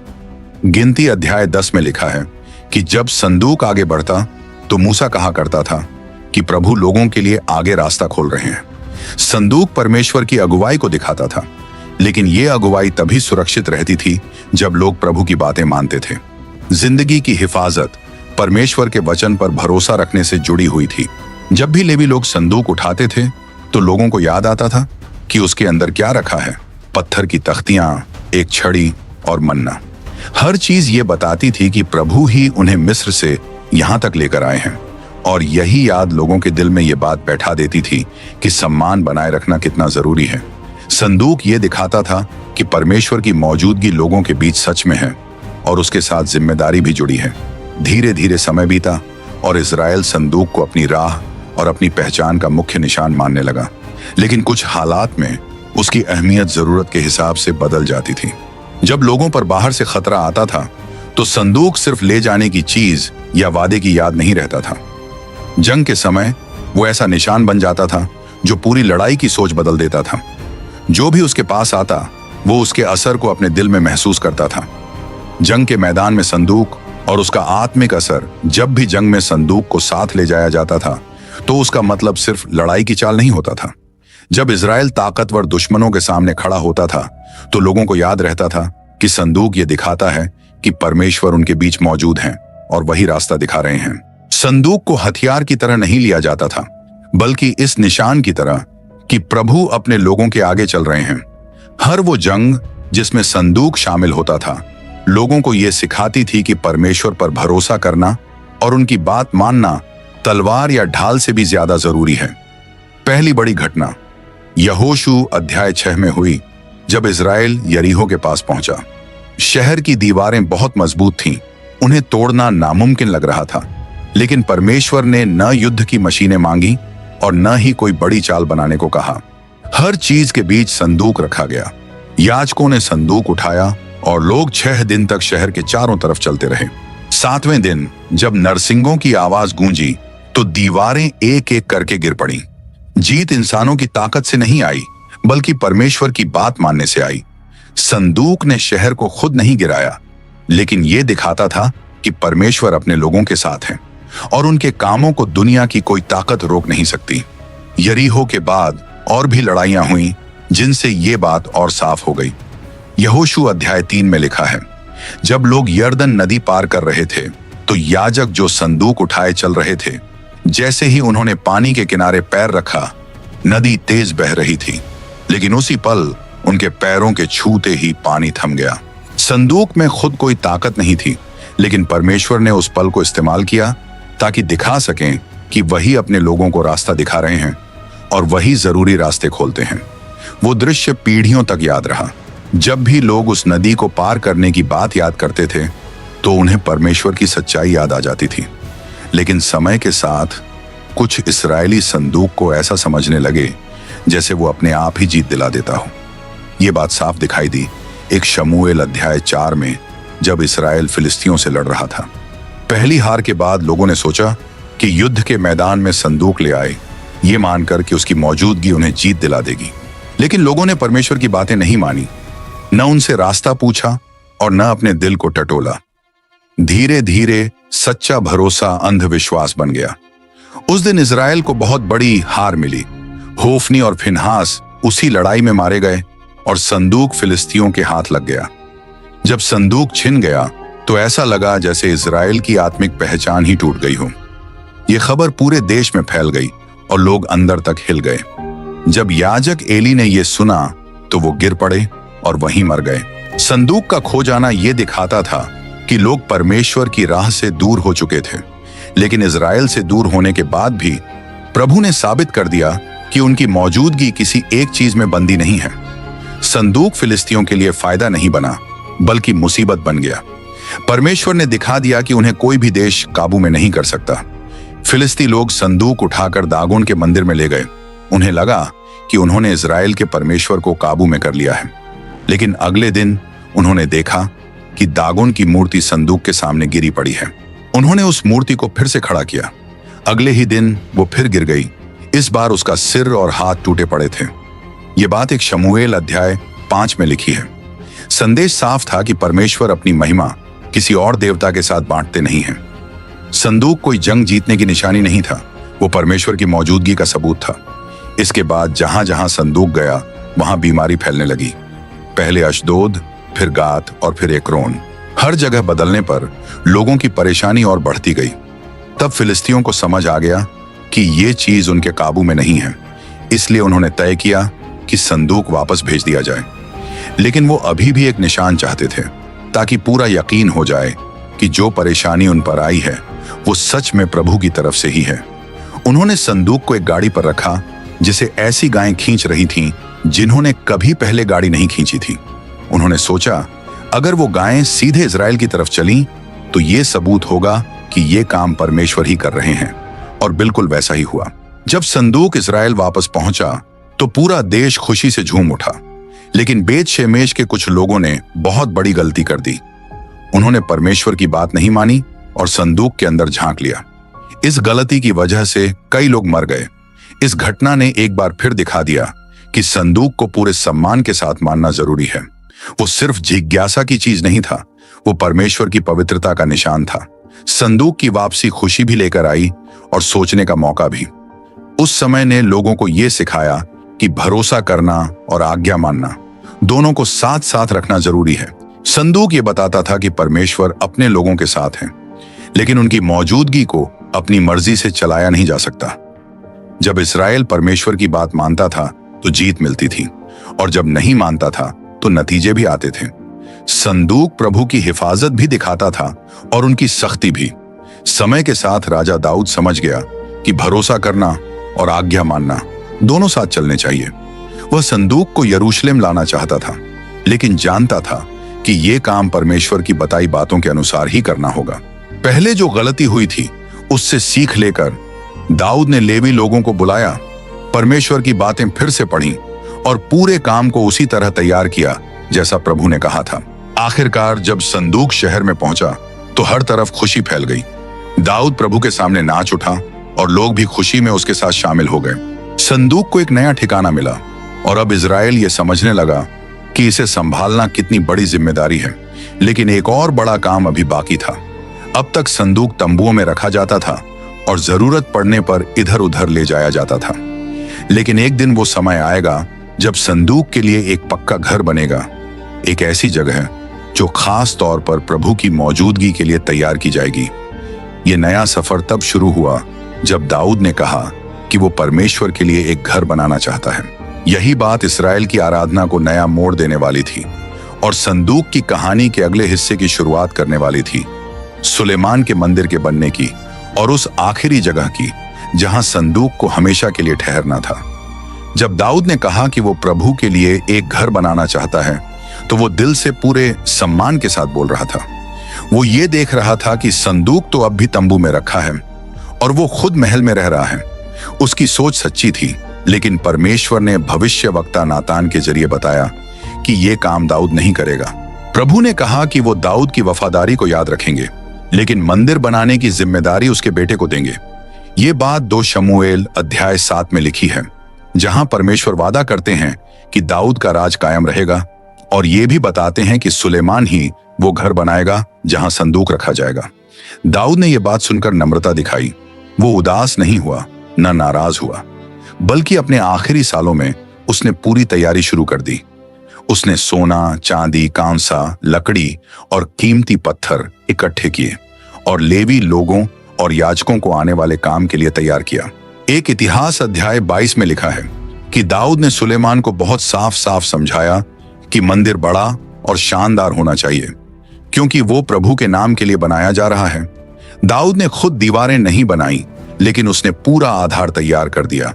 गिनती अध्याय 10 में लिखा है कि जब संदूक आगे बढ़ता तो मूसा कहा करता था कि प्रभु लोगों के लिए आगे रास्ता खोल रहे हैं। संदूक परमेश्वर की अगुवाई को दिखाता था, लेकिन यह अगुवाई तभी सुरक्षित रहती थी जब लोग प्रभु की बातें मानते थे। जिंदगी की हिफाजत परमेश्वर के वचन पर भरोसा रखने से जुड़ी हुई थी। जब भी लेवी लोग संदूक उठाते थे तो लोगों को याद आता था कि उसके अंदर क्या रखा है। पत्थर की तख्तियां, एक छड़ी और मन्ना। हर चीज ये बताती थी कि प्रभु ही उन्हें मिस्र से यहां तक लेकर आए हैं। और यही याद लोगों के दिल में ये बात बैठा देती थी कि सम्मान बनाए रखना कितना जरूरी है। संदूक ये दिखाता था कि परमेश्वर की मौजूदगी लोगों के बीच सच में है और उसके साथ जिम्मेदारी भी जुड़ी है। धीरे धीरे समय बीता और इजराइल संदूक को अपनी राह और अपनी पहचान का मुख्य निशान मानने लगा। लेकिन कुछ हालात में उसकी अहमियत जरूरत के हिसाब से बदल जाती थी। जब लोगों पर बाहर से खतरा आता था तो संदूक सिर्फ ले जाने की चीज या वादे की याद नहीं रहता था। जंग के समय वो ऐसा निशान बन जाता था जो पूरी लड़ाई की सोच बदल देता था। जो भी उसके पास आता वो उसके असर को अपने दिल में महसूस करता था। जंग के मैदान में संदूक और उसका आत्मिक असर, जब भी जंग में संदूक को साथ ले जाया जाता था तो उसका मतलब सिर्फ लड़ाई की चाल नहीं होता था। जब इजराइल ताकतवर दुश्मनों के सामने खड़ा होता था तो लोगों को याद रहता था कि संदूक ये दिखाता है कि परमेश्वर उनके बीच मौजूद हैं और वही रास्ता दिखा रहे हैं। संदूक को हथियार की तरह नहीं लिया जाता था, बल्कि इस निशान की तरह कि प्रभु अपने लोगों के आगे चल रहे हैं। हर वो जंग जिसमें संदूक शामिल होता था लोगों को यह सिखाती थी कि परमेश्वर पर भरोसा करना और उनकी बात मानना तलवार या ढाल से भी ज्यादा जरूरी है। पहली बड़ी घटना यहोशू अध्याय 6 में हुई जब इजराइल यरीहो के पास पहुंचा। शहर की दीवारें बहुत मजबूत थीं, उन्हें तोड़ना नामुमकिन लग रहा था। लेकिन परमेश्वर ने न युद्ध की मशीनें मांगी और न ही कोई बड़ी चाल बनाने को कहा। हर चीज के बीच संदूक रखा गया। याजकों ने संदूक उठाया और लोग 6 दिन तक शहर के चारों तरफ चलते रहे। 7वें दिन जब नरसिंगों की आवाज गूंजी तो दीवारें एक एक करके गिर पड़ी। जीत इंसानों की ताकत से नहीं आई, बल्कि परमेश्वर की बात मानने से आई। संदूक ने शहर को खुद नहीं गिराया, लेकिन यह दिखाता था कि परमेश्वर अपने लोगों के साथ है और उनके कामों को दुनिया की कोई ताकत रोक नहीं सकती। यरीहो के बाद और भी लड़ाइयां हुई जिनसे ये बात और साफ हो गई। यहोशू अध्याय 3 में लिखा है, जब लोग यर्दन नदी पार कर रहे थे तो याजक जो संदूक उठाए चल रहे थे, जैसे ही उन्होंने पानी के किनारे पैर रखा नदी तेज बह रही थी, लेकिन उसी पल उनके पैरों के छूते ही पानी थम गया। संदूक में खुद कोई ताकत नहीं थी, लेकिन परमेश्वर ने उस पल को इस्तेमाल किया ताकि दिखा सकें कि वही अपने लोगों को रास्ता दिखा रहे हैं और वही जरूरी रास्ते खोलते हैं। वो दृश्य पीढ़ियों तक याद रहा। जब भी लोग उस नदी को पार करने की बात याद करते थे तो उन्हें परमेश्वर की सच्चाई याद आ जाती थी। लेकिन समय के साथ कुछ इस्राएली संदूक को ऐसा समझने लगे जैसे वो अपने आप ही जीत दिला देता हो। ये बात साफ दिखाई दी एक शमूएल अध्याय 4 में, जब इस्राएल फिलिस्तियों से लड़ रहा था। पहली हार के बाद लोगों ने सोचा कि युद्ध के मैदान में संदूक ले आए, ये मानकर कि उसकी मौजूदगी उन्हें जीत दिला देगी। लेकिन लोगों ने परमेश्वर की बातें नहीं मानी, न उनसे रास्ता पूछा और न अपने दिल को टटोला। धीरे धीरे सच्चा भरोसा अंधविश्वास बन गया। उस दिन इजराइल को बहुत बड़ी हार मिली। होफनी और फिनहास उसी लड़ाई में मारे गए और संदूक फिलिस्तियों के हाथ लग गया। जब संदूक छिन गया तो ऐसा लगा जैसे इजराइल की आत्मिक पहचान ही टूट गई हो। यह खबर पूरे देश में फैल गई और लोग अंदर तक हिल गए। जब याजक एली ने यह सुना तो वो गिर पड़े और वहीं मर गए। संदूक का खो जाना यह दिखाता था कि लोग परमेश्वर की राह से दूर हो चुके थे। लेकिन इजराइल से दूर होने के बाद भी प्रभु ने साबित कर दिया कि उनकी मौजूदगी किसी एक चीज में बंदी नहीं है। संदूक फिलिस्तियों के लिए फायदा नहीं बना, बल्कि मुसीबत बन गया। परमेश्वर ने दिखा दिया कि उन्हें कोई भी देश काबू में नहीं कर सकता। फिलिस्ती लोग संदूक उठाकर दागोन के मंदिर में ले गए। उन्हें लगा कि उन्होंने इजराइल के परमेश्वर को काबू में कर लिया है। लेकिन अगले दिन उन्होंने देखा कि दागोन की मूर्ति संदूक के सामने गिरी पड़ी है। उन्होंने उस मूर्ति को फिर से खड़ा किया। अगले ही दिन वो फिर गिर गई। इस बार उसका सिर और हाथ टूटे पड़े थे। ये बात एक शमूएल अध्याय 5 में लिखी है। संदेश साफ था कि परमेश्वर अपनी महिमा किसी और देवता के साथ बांटते नहीं हैं। संदूक कोई जंग जीतने की निशानी नहीं था, वो परमेश्वर की मौजूदगी का सबूत था। इसके बाद जहां जहां संदूक गया वहां बीमारी फैलने लगी। पहले अशदोद, फिर गात और फिर एक्रोन। हर जगह बदलने पर लोगों की परेशानी और बढ़ती गई। तब फिलिस्तियों को समझ आ गया कि ये चीज उनके काबू में नहीं है। इसलिए उन्होंने तय किया कि संदूक वापस भेज दिया जाए। लेकिन वो अभी भी एक निशान चाहते थे, ताकि पूरा यकीन हो जाए कि जो परेशानी उन पर आई है वो सच में प्रभु की तरफ से ही है। उन्होंने संदूक को एक गाड़ी पर रखा जिसे ऐसी गायें खींच रही थीं जिन्होंने कभी पहले गाड़ी नहीं खींची थी। उन्होंने सोचा, अगर वो गायें सीधे इजराइल की तरफ चलीं तो ये सबूत होगा कि ये काम परमेश्वर ही कर रहे हैं। और बिल्कुल वैसा ही हुआ। जब संदूक इजराइल वापस पहुंचा तो पूरा देश खुशी से झूम उठा। लेकिन बेत शेमेश के कुछ लोगों ने बहुत बड़ी गलती कर दी। उन्होंने परमेश्वर की बात नहीं मानी और संदूक के अंदर झांक लिया। इस गलती की वजह से कई लोग मर गए। इस घटना ने एक बार फिर दिखा दिया कि संदूक को पूरे सम्मान के साथ मानना जरूरी है। वो सिर्फ जिज्ञासा की चीज नहीं था, वो परमेश्वर की पवित्रता का निशान था। संदूक की वापसी खुशी भी लेकर आई और सोचने का मौका भी। उस समय ने लोगों को यह सिखाया कि भरोसा करना और आज्ञा मानना दोनों को साथ साथ रखना जरूरी है। संदूक ये बताता था कि परमेश्वर अपने लोगों के साथ हैं, लेकिन उनकी मौजूदगी को अपनी मर्जी से चलाया नहीं जा सकता। जब इस्राएल परमेश्वर की बात मानता था तो जीत मिलती थी, और जब नहीं मानता था तो नतीजे भी आते थे। संदूक प्रभु की हिफाजत भी दिखाता था और उनकी सख्ती भी। समय के साथ राजा दाऊद समझ गया कि भरोसा करना और आज्ञा मानना दोनों साथ चलने चाहिए। वह संदूक को यरूशलेम लाना चाहता था, लेकिन जानता था कि यह काम परमेश्वर की बताई बातों के अनुसार ही करना होगा। पहले जो गलती हुई थी उससे सीख लेकर दाऊद ने लेवी लोगों को बुलाया, परमेश्वर की बातें फिर से पढ़ी और पूरे काम को उसी तरह तैयार किया जैसा प्रभु ने कहा था। आखिरकार जब संदूक शहर में पहुंचा तो हर तरफ खुशी फैल गई। दाऊद प्रभु के सामने नाच उठा और लोग भी खुशी में उसके साथ शामिल हो गए। संदूक को एक नया ठिकाना मिला और अब इजराइल ये समझने लगा कि इसे संभालना कितनी बड़ी जिम्मेदारी है। लेकिन एक और बड़ा काम अभी बाकी था। अब तक संदूक तंबुओं में रखा जाता था और जरूरत पड़ने पर इधर उधर ले जाया जाता था। लेकिन एक दिन वो समय आएगा जब संदूक के लिए एक पक्का घर बनेगा, एक ऐसी जगह जो खास तौर पर प्रभु की मौजूदगी के लिए तैयार की जाएगी। ये नया सफर तब शुरू हुआ जब दाऊद ने कहा कि वो परमेश्वर के लिए एक घर बनाना चाहता है। यही बात इस्राएल की आराधना को नया मोड़ देने वाली थी और संदूक की कहानी के अगले हिस्से की शुरुआत करने वाली थी, सुलेमान के मंदिर के बनने की और उस आखिरी जगह की जहां संदूक को हमेशा के लिए ठहरना था। जब दाऊद ने कहा कि वो प्रभु के लिए एक घर बनाना चाहता है तो वो दिल से पूरे सम्मान के साथ बोल रहा था। वो ये देख रहा था कि संदूक तो अब भी तंबू में रखा है और वो खुद महल में रह रहा है। उसकी सोच सच्ची थी, लेकिन परमेश्वर ने भविष्यवक्ता नातान के जरिए बताया कि ये काम दाऊद नहीं करेगा। प्रभु ने कहा कि वो दाऊद की वफादारी को याद रखेंगे, लेकिन मंदिर बनाने की जिम्मेदारी उसके बेटे को देंगे। ये बात 2 शमूएल अध्याय 7 में लिखी है, जहां परमेश्वर वादा करते हैं कि दाऊद का राज कायम रहेगा, और ये भी बताते हैं कि सुलेमान ही वो घर बनाएगा जहां संदूक रखा जाएगा। दाऊद ने यह बात सुनकर नम्रता दिखाई। वो उदास नहीं हुआ, न नाराज हुआ, बल्कि अपने आखिरी सालों में उसने पूरी तैयारी शुरू कर दी। उसने सोना, चांदी, कांसा, लकड़ी और कीमती पत्थर इकट्ठे किए और लेवी लोगों और याजकों को आने वाले काम के लिए तैयार किया। एक इतिहास अध्याय 22 में लिखा है कि दाऊद ने सुलेमान को बहुत साफ साफ समझाया कि मंदिर बड़ा और शानदार होना चाहिए, क्योंकि वो प्रभु के नाम के लिए बनाया जा रहा है। दाऊद ने खुद दीवारें नहीं बनाई, लेकिन उसने पूरा आधार तैयार कर दिया,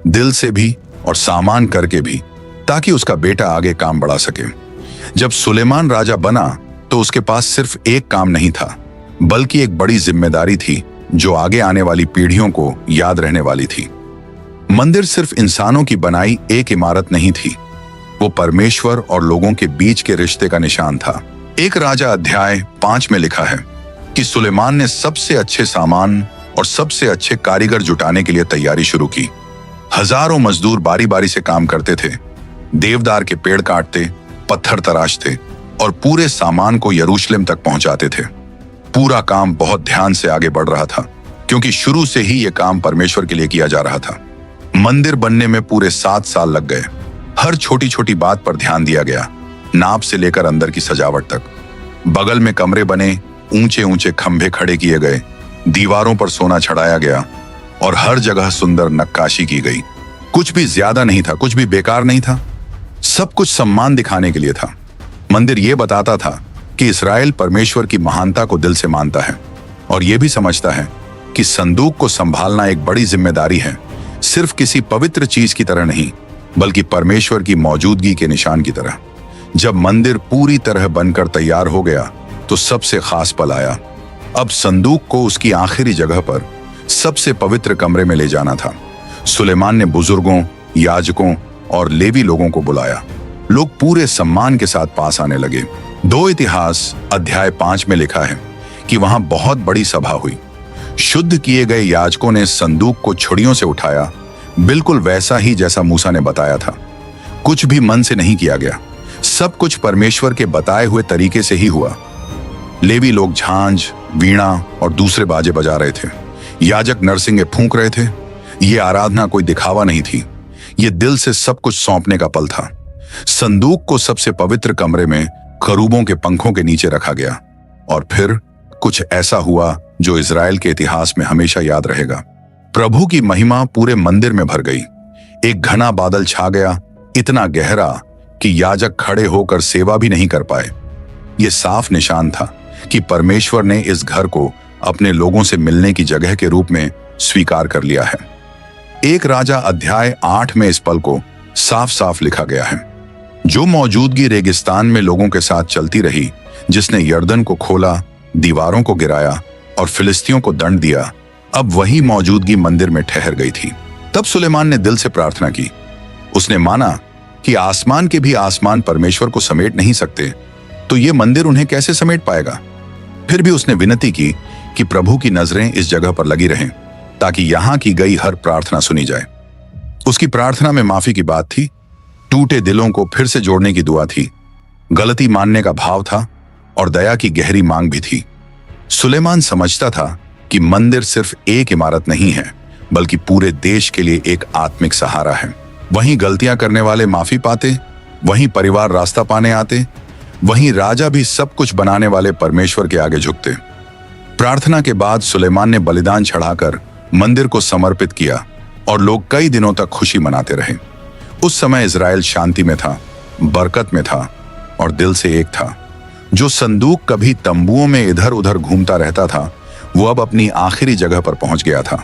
दिल से भी और सामान करके भी, ताकि उसका बेटा आगे काम बढ़ा सके। जब सुलेमान राजा बना तो उसके पास सिर्फ एक काम नहीं था, बल्कि एक बड़ी जिम्मेदारी थी जो आगे आने वाली पीढ़ियों को याद रहने वाली थी। मंदिर सिर्फ इंसानों की बनाई एक इमारत नहीं थी, वो परमेश्वर और लोगों के बीच के रिश्ते का निशान था। एक राजा अध्याय 5 में लिखा है कि सुलेमान ने सबसे अच्छे सामान और सबसे अच्छे कारीगर जुटाने के लिए तैयारी शुरू की। हजारों मजदूर बारी बारी से काम करते थे, देवदार के पेड़ काटते, पत्थर तराशते और पूरे सामान को यरूशलेम तक पहुंचाते थे। पूरा काम बहुत ध्यान से आगे बढ़ रहा था, क्योंकि शुरू से ही यह काम परमेश्वर के लिए किया जा रहा था। मंदिर बनने में पूरे 7 साल लग गए। हर छोटी छोटी बात पर ध्यान दिया गया, नाप से लेकर अंदर की सजावट तक। बगल में कमरे बने, ऊंचे ऊंचे खंभे खड़े किए गए, दीवारों पर सोना चढ़ाया गया और हर जगह सुंदर नक्काशी की गई। कुछ भी ज्यादा नहीं था, कुछ भी बेकार नहीं था, सब कुछ सम्मान दिखाने के लिए था। मंदिर ये बताता था कि इस्राएल परमेश्वर की महानता को दिल से मानता है और यह भी समझता है कि संदूक को संभालना एक बड़ी जिम्मेदारी है, सिर्फ किसी पवित्र चीज की तरह नहीं, बल्कि परमेश्वर की मौजूदगी के निशान की तरह। जब मंदिर पूरी तरह बनकर तैयार हो गया तो सबसे खास पल आया। अब संदूक को उसकी आखिरी जगह पर, सबसे पवित्र कमरे में ले जाना था। सुलेमान ने बुजुर्गों, याजकों और लेवी लोगों को बुलाया। लोग पूरे सम्मान के साथ पास आने लगे। 2 इतिहास अध्याय 5 में लिखा है कि वहां बहुत बड़ी सभा हुई। शुद्ध किए गए याजकों ने संदूक को छुड़ियों से उठाया, बिल्कुल वैसा ही जैसा मूसा ने बताया था। कुछ भी मन से नहीं किया गया, सब कुछ परमेश्वर के बताए हुए तरीके से ही हुआ। लेवी लोग झांझ, वीणा और दूसरे बाजे बजा रहे थे। याजक नरसिंगे फूंक रहे थे। ये आराधना कोई दिखावा नहीं थी, ये दिल से सब कुछ सौंपने का पल था। संदूक को सबसे पवित्र कमरे में खरूबों के पंखों के नीचे रखा गया और फिर कुछ ऐसा हुआ जो इजराइल के इतिहास में हमेशा याद रहेगा। प्रभु की महिमा पूरे मंदिर में भर गई। एक घना बादल छा गया, इतना गहरा कि याजक खड़े होकर सेवा भी नहीं कर पाए। यह साफ निशान था कि परमेश्वर ने इस घर को अपने लोगों से मिलने की जगह के रूप में स्वीकार कर लिया है। एक राजा अध्याय 8 में इस पल को साफ साफ लिखा गया है। जो मौजूदगी रेगिस्तान में लोगों के साथ चलती रही, जिसने यर्दन को खोला, दीवारों को गिराया और फिलिस्तियों को दंड दिया, अब वही मौजूदगी मंदिर में ठहर गई थी। तब सुलेमान ने दिल से प्रार्थना की। उसने माना कि आसमान के भी आसमान परमेश्वर को समेट नहीं सकते, तो ये मंदिर उन्हें कैसे समेट पाएगा। फिर भी उसने विनती की कि प्रभु की नजरें इस जगह पर लगी रहें, ताकि यहां की गई हर प्रार्थना सुनी जाए। उसकी प्रार्थना में माफी की बात थी, टूटे दिलों को फिर से जोड़ने की दुआ थी, गलती मानने का भाव था और दया की गहरी मांग भी थी। सुलेमान समझता था कि मंदिर सिर्फ एक इमारत नहीं है, बल्कि पूरे देश के लिए एक आत्मिक सहारा है। वहीं गलतियां करने वाले माफी पाते, वहीं परिवार रास्ता पाने आते, वहीं राजा भी सब कुछ बनाने वाले परमेश्वर के आगे झुकते। प्रार्थना के बाद सुलेमान ने बलिदान चढ़ाकर मंदिर को समर्पित किया और लोग कई दिनों तक खुशी मनाते रहे। उस समय इजराइल शांति में था, बरकत में था और दिल से एक था। जो संदूक कभी तंबुओं में इधर उधर घूमता रहता था, वो अब अपनी आखिरी जगह पर पहुंच गया था।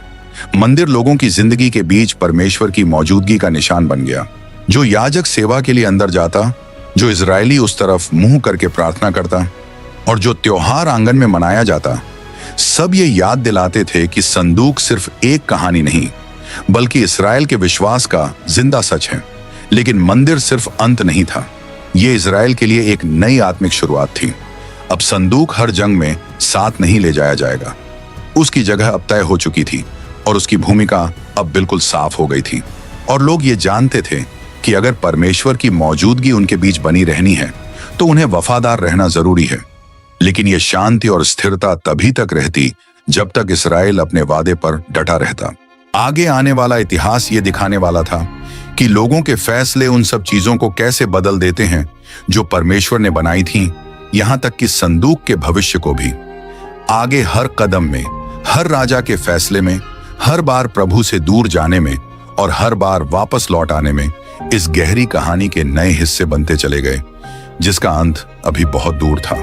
मंदिर लोगों की जिंदगी के बीच परमेश्वर की मौजूदगी का निशान बन गया। जो याजक सेवा के लिए अंदर जाता, जो इजरायली उस तरफ मुंह करके प्रार्थना करता और जो त्योहार आंगन में मनाया जाता, सब ये याद दिलाते थे कि संदूक सिर्फ एक कहानी नहीं, बल्कि इस्राएल के विश्वास का जिंदा सच है। लेकिन मंदिर सिर्फ अंत नहीं था, ये इजराइल के लिए एक नई आत्मिक शुरुआत थी। अब संदूक हर जंग में साथ नहीं ले जाया जाएगा, उसकी जगह अब तय हो चुकी थी। और उसकी भूमिका अब बिल्कुल साफ हो गई थी। और लोग ये जानते थे कि अगर परमेश्वर की मौजूदगी उनके बीच बनी रहनी है तो उन्हें वफादार रहना जरूरी है। लेकिन यह शांति और स्थिरता तभी तक रहती जब तक इस्राएल अपने वादे पर डटा रहता। आगे आने वाला इतिहास ये दिखाने वाला था कि लोगों के फैसले उन सब चीजों को कैसे बदल देते हैं जो परमेश्वर ने बनाई थीं, यहां तक कि संदूक के भविष्य को भी। आगे हर कदम में, हर राजा के फैसले में, हर बार प्रभु से दूर जाने में और हर बार वापस लौट आने में इस गहरी कहानी के नए हिस्से बनते चले गए, जिसका अंत अभी बहुत दूर था।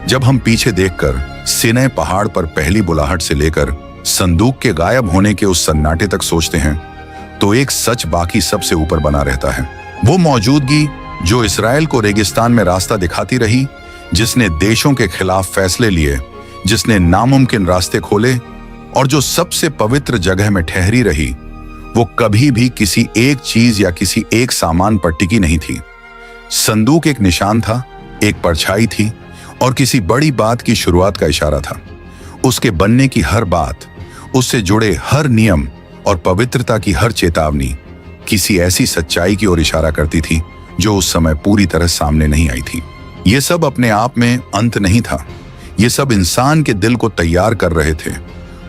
जब हम पीछे देखकर सिनै पहाड़ पर पहली बुलाहट से लेकर संदूक के गायब होने के उस सन्नाटे तक सोचते हैं तो एक सच बाकी सबसे ऊपर बना रहता है। वो मौजूदगी जो इस्राएल को रेगिस्तान में रास्ता दिखाती रही, जिसने देशों के खिलाफ फैसले लिए, जिसने नामुमकिन रास्ते खोले और जो सबसे पवित्र जगह में ठहरी रही, वो कभी भी किसी एक चीज या किसी एक सामान पर टिकी नहीं थी। संदूक एक निशान था, एक परछाई थी और किसी बड़ी बात की शुरुआत का इशारा था। उसके बनने की हर बात, उससे जुड़े हर नियम और पवित्रता की हर चेतावनी किसी ऐसी सच्चाई की ओर इशारा करती थी जो उस समय पूरी तरह सामने नहीं आई थी। ये सब अपने आप में अंत नहीं था, ये सब इंसान के दिल को तैयार कर रहे थे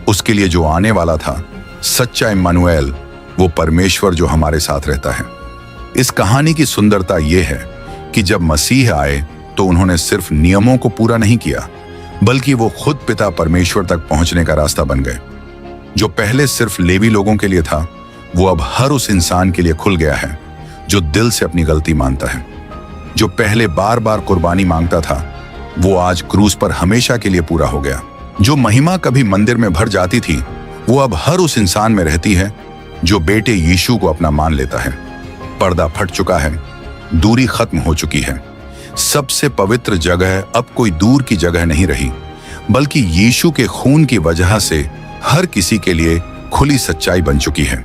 उसके लिए जो आने वाला था, सच्चा इम्मानुएल, वो परमेश्वर जो हमारे साथ रहता है। इस कहानी की सुंदरता यह है कि जब मसीह आए तो उन्होंने सिर्फ नियमों को पूरा नहीं किया, बल्कि वो खुद पिता परमेश्वर तक पहुंचने का रास्ता बन गए। जो पहले सिर्फ लेवी लोगों के लिए था, वो अब हर उस इंसान के लिए खुल गया है जो दिल से अपनी गलती मानता है। जो पहले बार बार कुर्बानी मांगता था, वो आज क्रूस पर हमेशा के लिए पूरा हो गया। जो महिमा कभी मंदिर में भर जाती थी, वो अब हर उस इंसान में रहती है जो बेटे यीशु को अपना मान लेता है। पर्दा फट चुका है, दूरी खत्म हो चुकी है। सबसे पवित्र जगह अब कोई दूर की जगह नहीं रही, बल्कि यीशु के खून की वजह से हर किसी के लिए खुली सच्चाई बन चुकी है।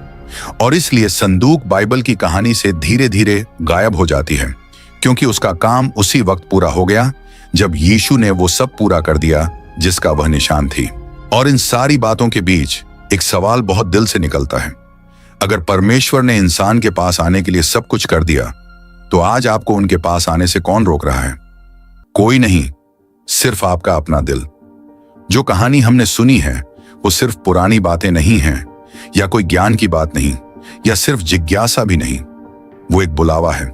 और इसलिए संदूक बाइबल की कहानी से धीरे धीरे गायब हो जाती है, क्योंकि उसका काम उसी वक्त पूरा हो गया जब यीशु ने वो सब पूरा कर दिया जिसका वह निशान थी। और इन सारी बातों के बीच एक सवाल बहुत दिल से निकलता है। अगर परमेश्वर ने इंसान के पास आने के लिए सब कुछ कर दिया, तो आज आपको उनके पास आने से कौन रोक रहा है? कोई नहीं, सिर्फ आपका अपना दिल। जो कहानी हमने सुनी है वो सिर्फ पुरानी बातें नहीं हैं, या कोई ज्ञान की बात नहीं, या सिर्फ जिज्ञासा भी नहीं। वो एक बुलावा है,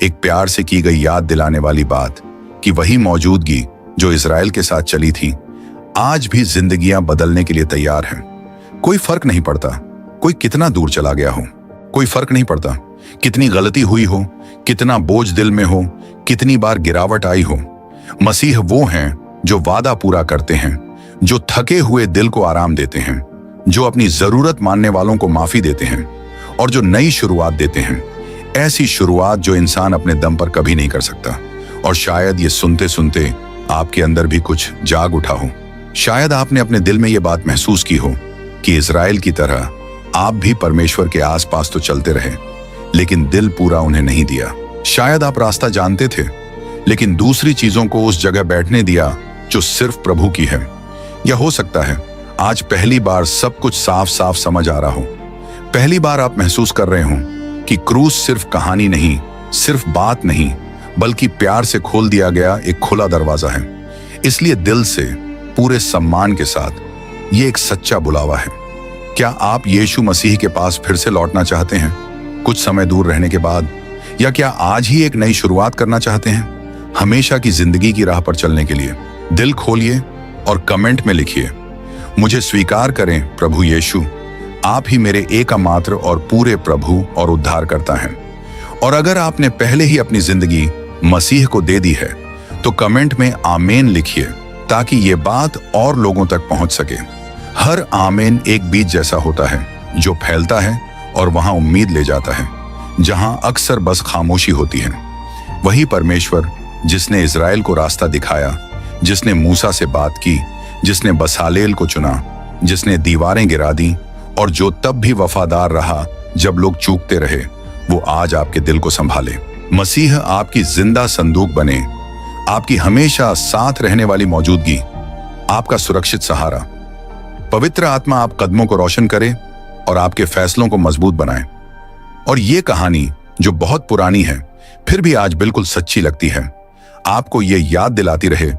एक प्यार से की गई याद दिलाने वाली बात कि वही मौजूदगी जो इज़राइल के साथ चली थी, आज भी जिंदगियां बदलने के लिए तैयार है। कोई फर्क नहीं पड़ता कोई कितना दूर चला गया हो, कोई फर्क नहीं पड़ता कितनी गलती हुई हो, कितना बोझ दिल में हो, कितनी बार गिरावट आई हो। मसीह वो हैं जो वादा पूरा करते हैं, जो थके हुए दिल को आराम देते हैं, जो अपनी जरूरत मानने वालों को माफी देते हैं और जो नई शुरुआत देते हैं। ऐसी शुरुआत जो इंसान अपने दम पर कभी नहीं कर सकता। और शायद ये सुनते सुनते आपके अंदर भी कुछ जाग उठा हो। शायद आपने अपने दिल में ये बात महसूस की हो कि इज़राइल की तरह आप भी परमेश्वर के आसपास तो चलते रहे, लेकिन दिल पूरा उन्हें नहीं दिया। शायद आप रास्ता जानते थे, लेकिन दूसरी चीजों को उस जगह बैठने दिया जो सिर्फ प्रभु की है। या हो सकता है आज पहली बार सब कुछ साफ साफ समझ आ रहा हो। पहली बार आप महसूस कर रहे हो कि क्रूस सिर्फ कहानी नहीं, सिर्फ बात नहीं, बल्कि प्यार से खोल दिया गया एक खुला दरवाजा है। इसलिए दिल से, पूरे सम्मान के साथ ये एक सच्चा बुलावा है। क्या आप यीशु मसीह के पास फिर से लौटना चाहते हैं, कुछ समय दूर रहने के बाद? या क्या आज ही एक नई शुरुआत करना चाहते हैं, हमेशा की जिंदगी की राह पर चलने के लिए? दिल खोलिए और कमेंट में लिखिए, मुझे स्वीकार करें प्रभु यीशु, आप ही मेरे एकमात्र और पूरे प्रभु और उद्धारकर्ता हैं। और अगर आपने पहले ही अपनी जिंदगी मसीह को दे दी है तो कमेंट में आमीन लिखिए, ताकि ये बात और लोगों तक पहुंच सके। हर आमीन एक बीज जैसा होता है जो फैलता है और वहां उम्मीद ले जाता है जहां अक्सर बस खामोशी होती है। वही परमेश्वर जिसने इज़राइल को रास्ता दिखाया, जिसने मूसा से बात की, जिसने बसालेल को चुना, जिसने दीवारें गिरा दी और जो तब भी वफादार रहा जब लोग चूकते रहे, वो आज आपके दिल को संभाले। मसीह आपकी जिंदा संदूक बने, आपकी हमेशा साथ रहने वाली मौजूदगी, आपका सुरक्षित सहारा। पवित्र आत्मा आप कदमों को रोशन करे और आपके फैसलों को मजबूत बनाए। और ये कहानी जो बहुत पुरानी है फिर भी आज बिल्कुल सच्ची लगती है, आपको ये याद दिलाती रहे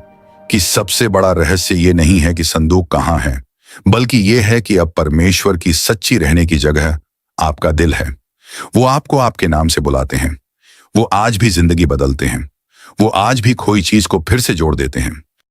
कि सबसे बड़ा रहस्य ये नहीं है कि संदूक कहाँ है, बल्कि ये है कि अब परमेश्वर की सच्ची रहने की जगह आपका दिल है। वो आपको आपके नाम से बुलाते हैं। वो आज भी जिंदगी बदलते हैं। वो आज भी खोई चीज को फिर से जोड़ देते हैं।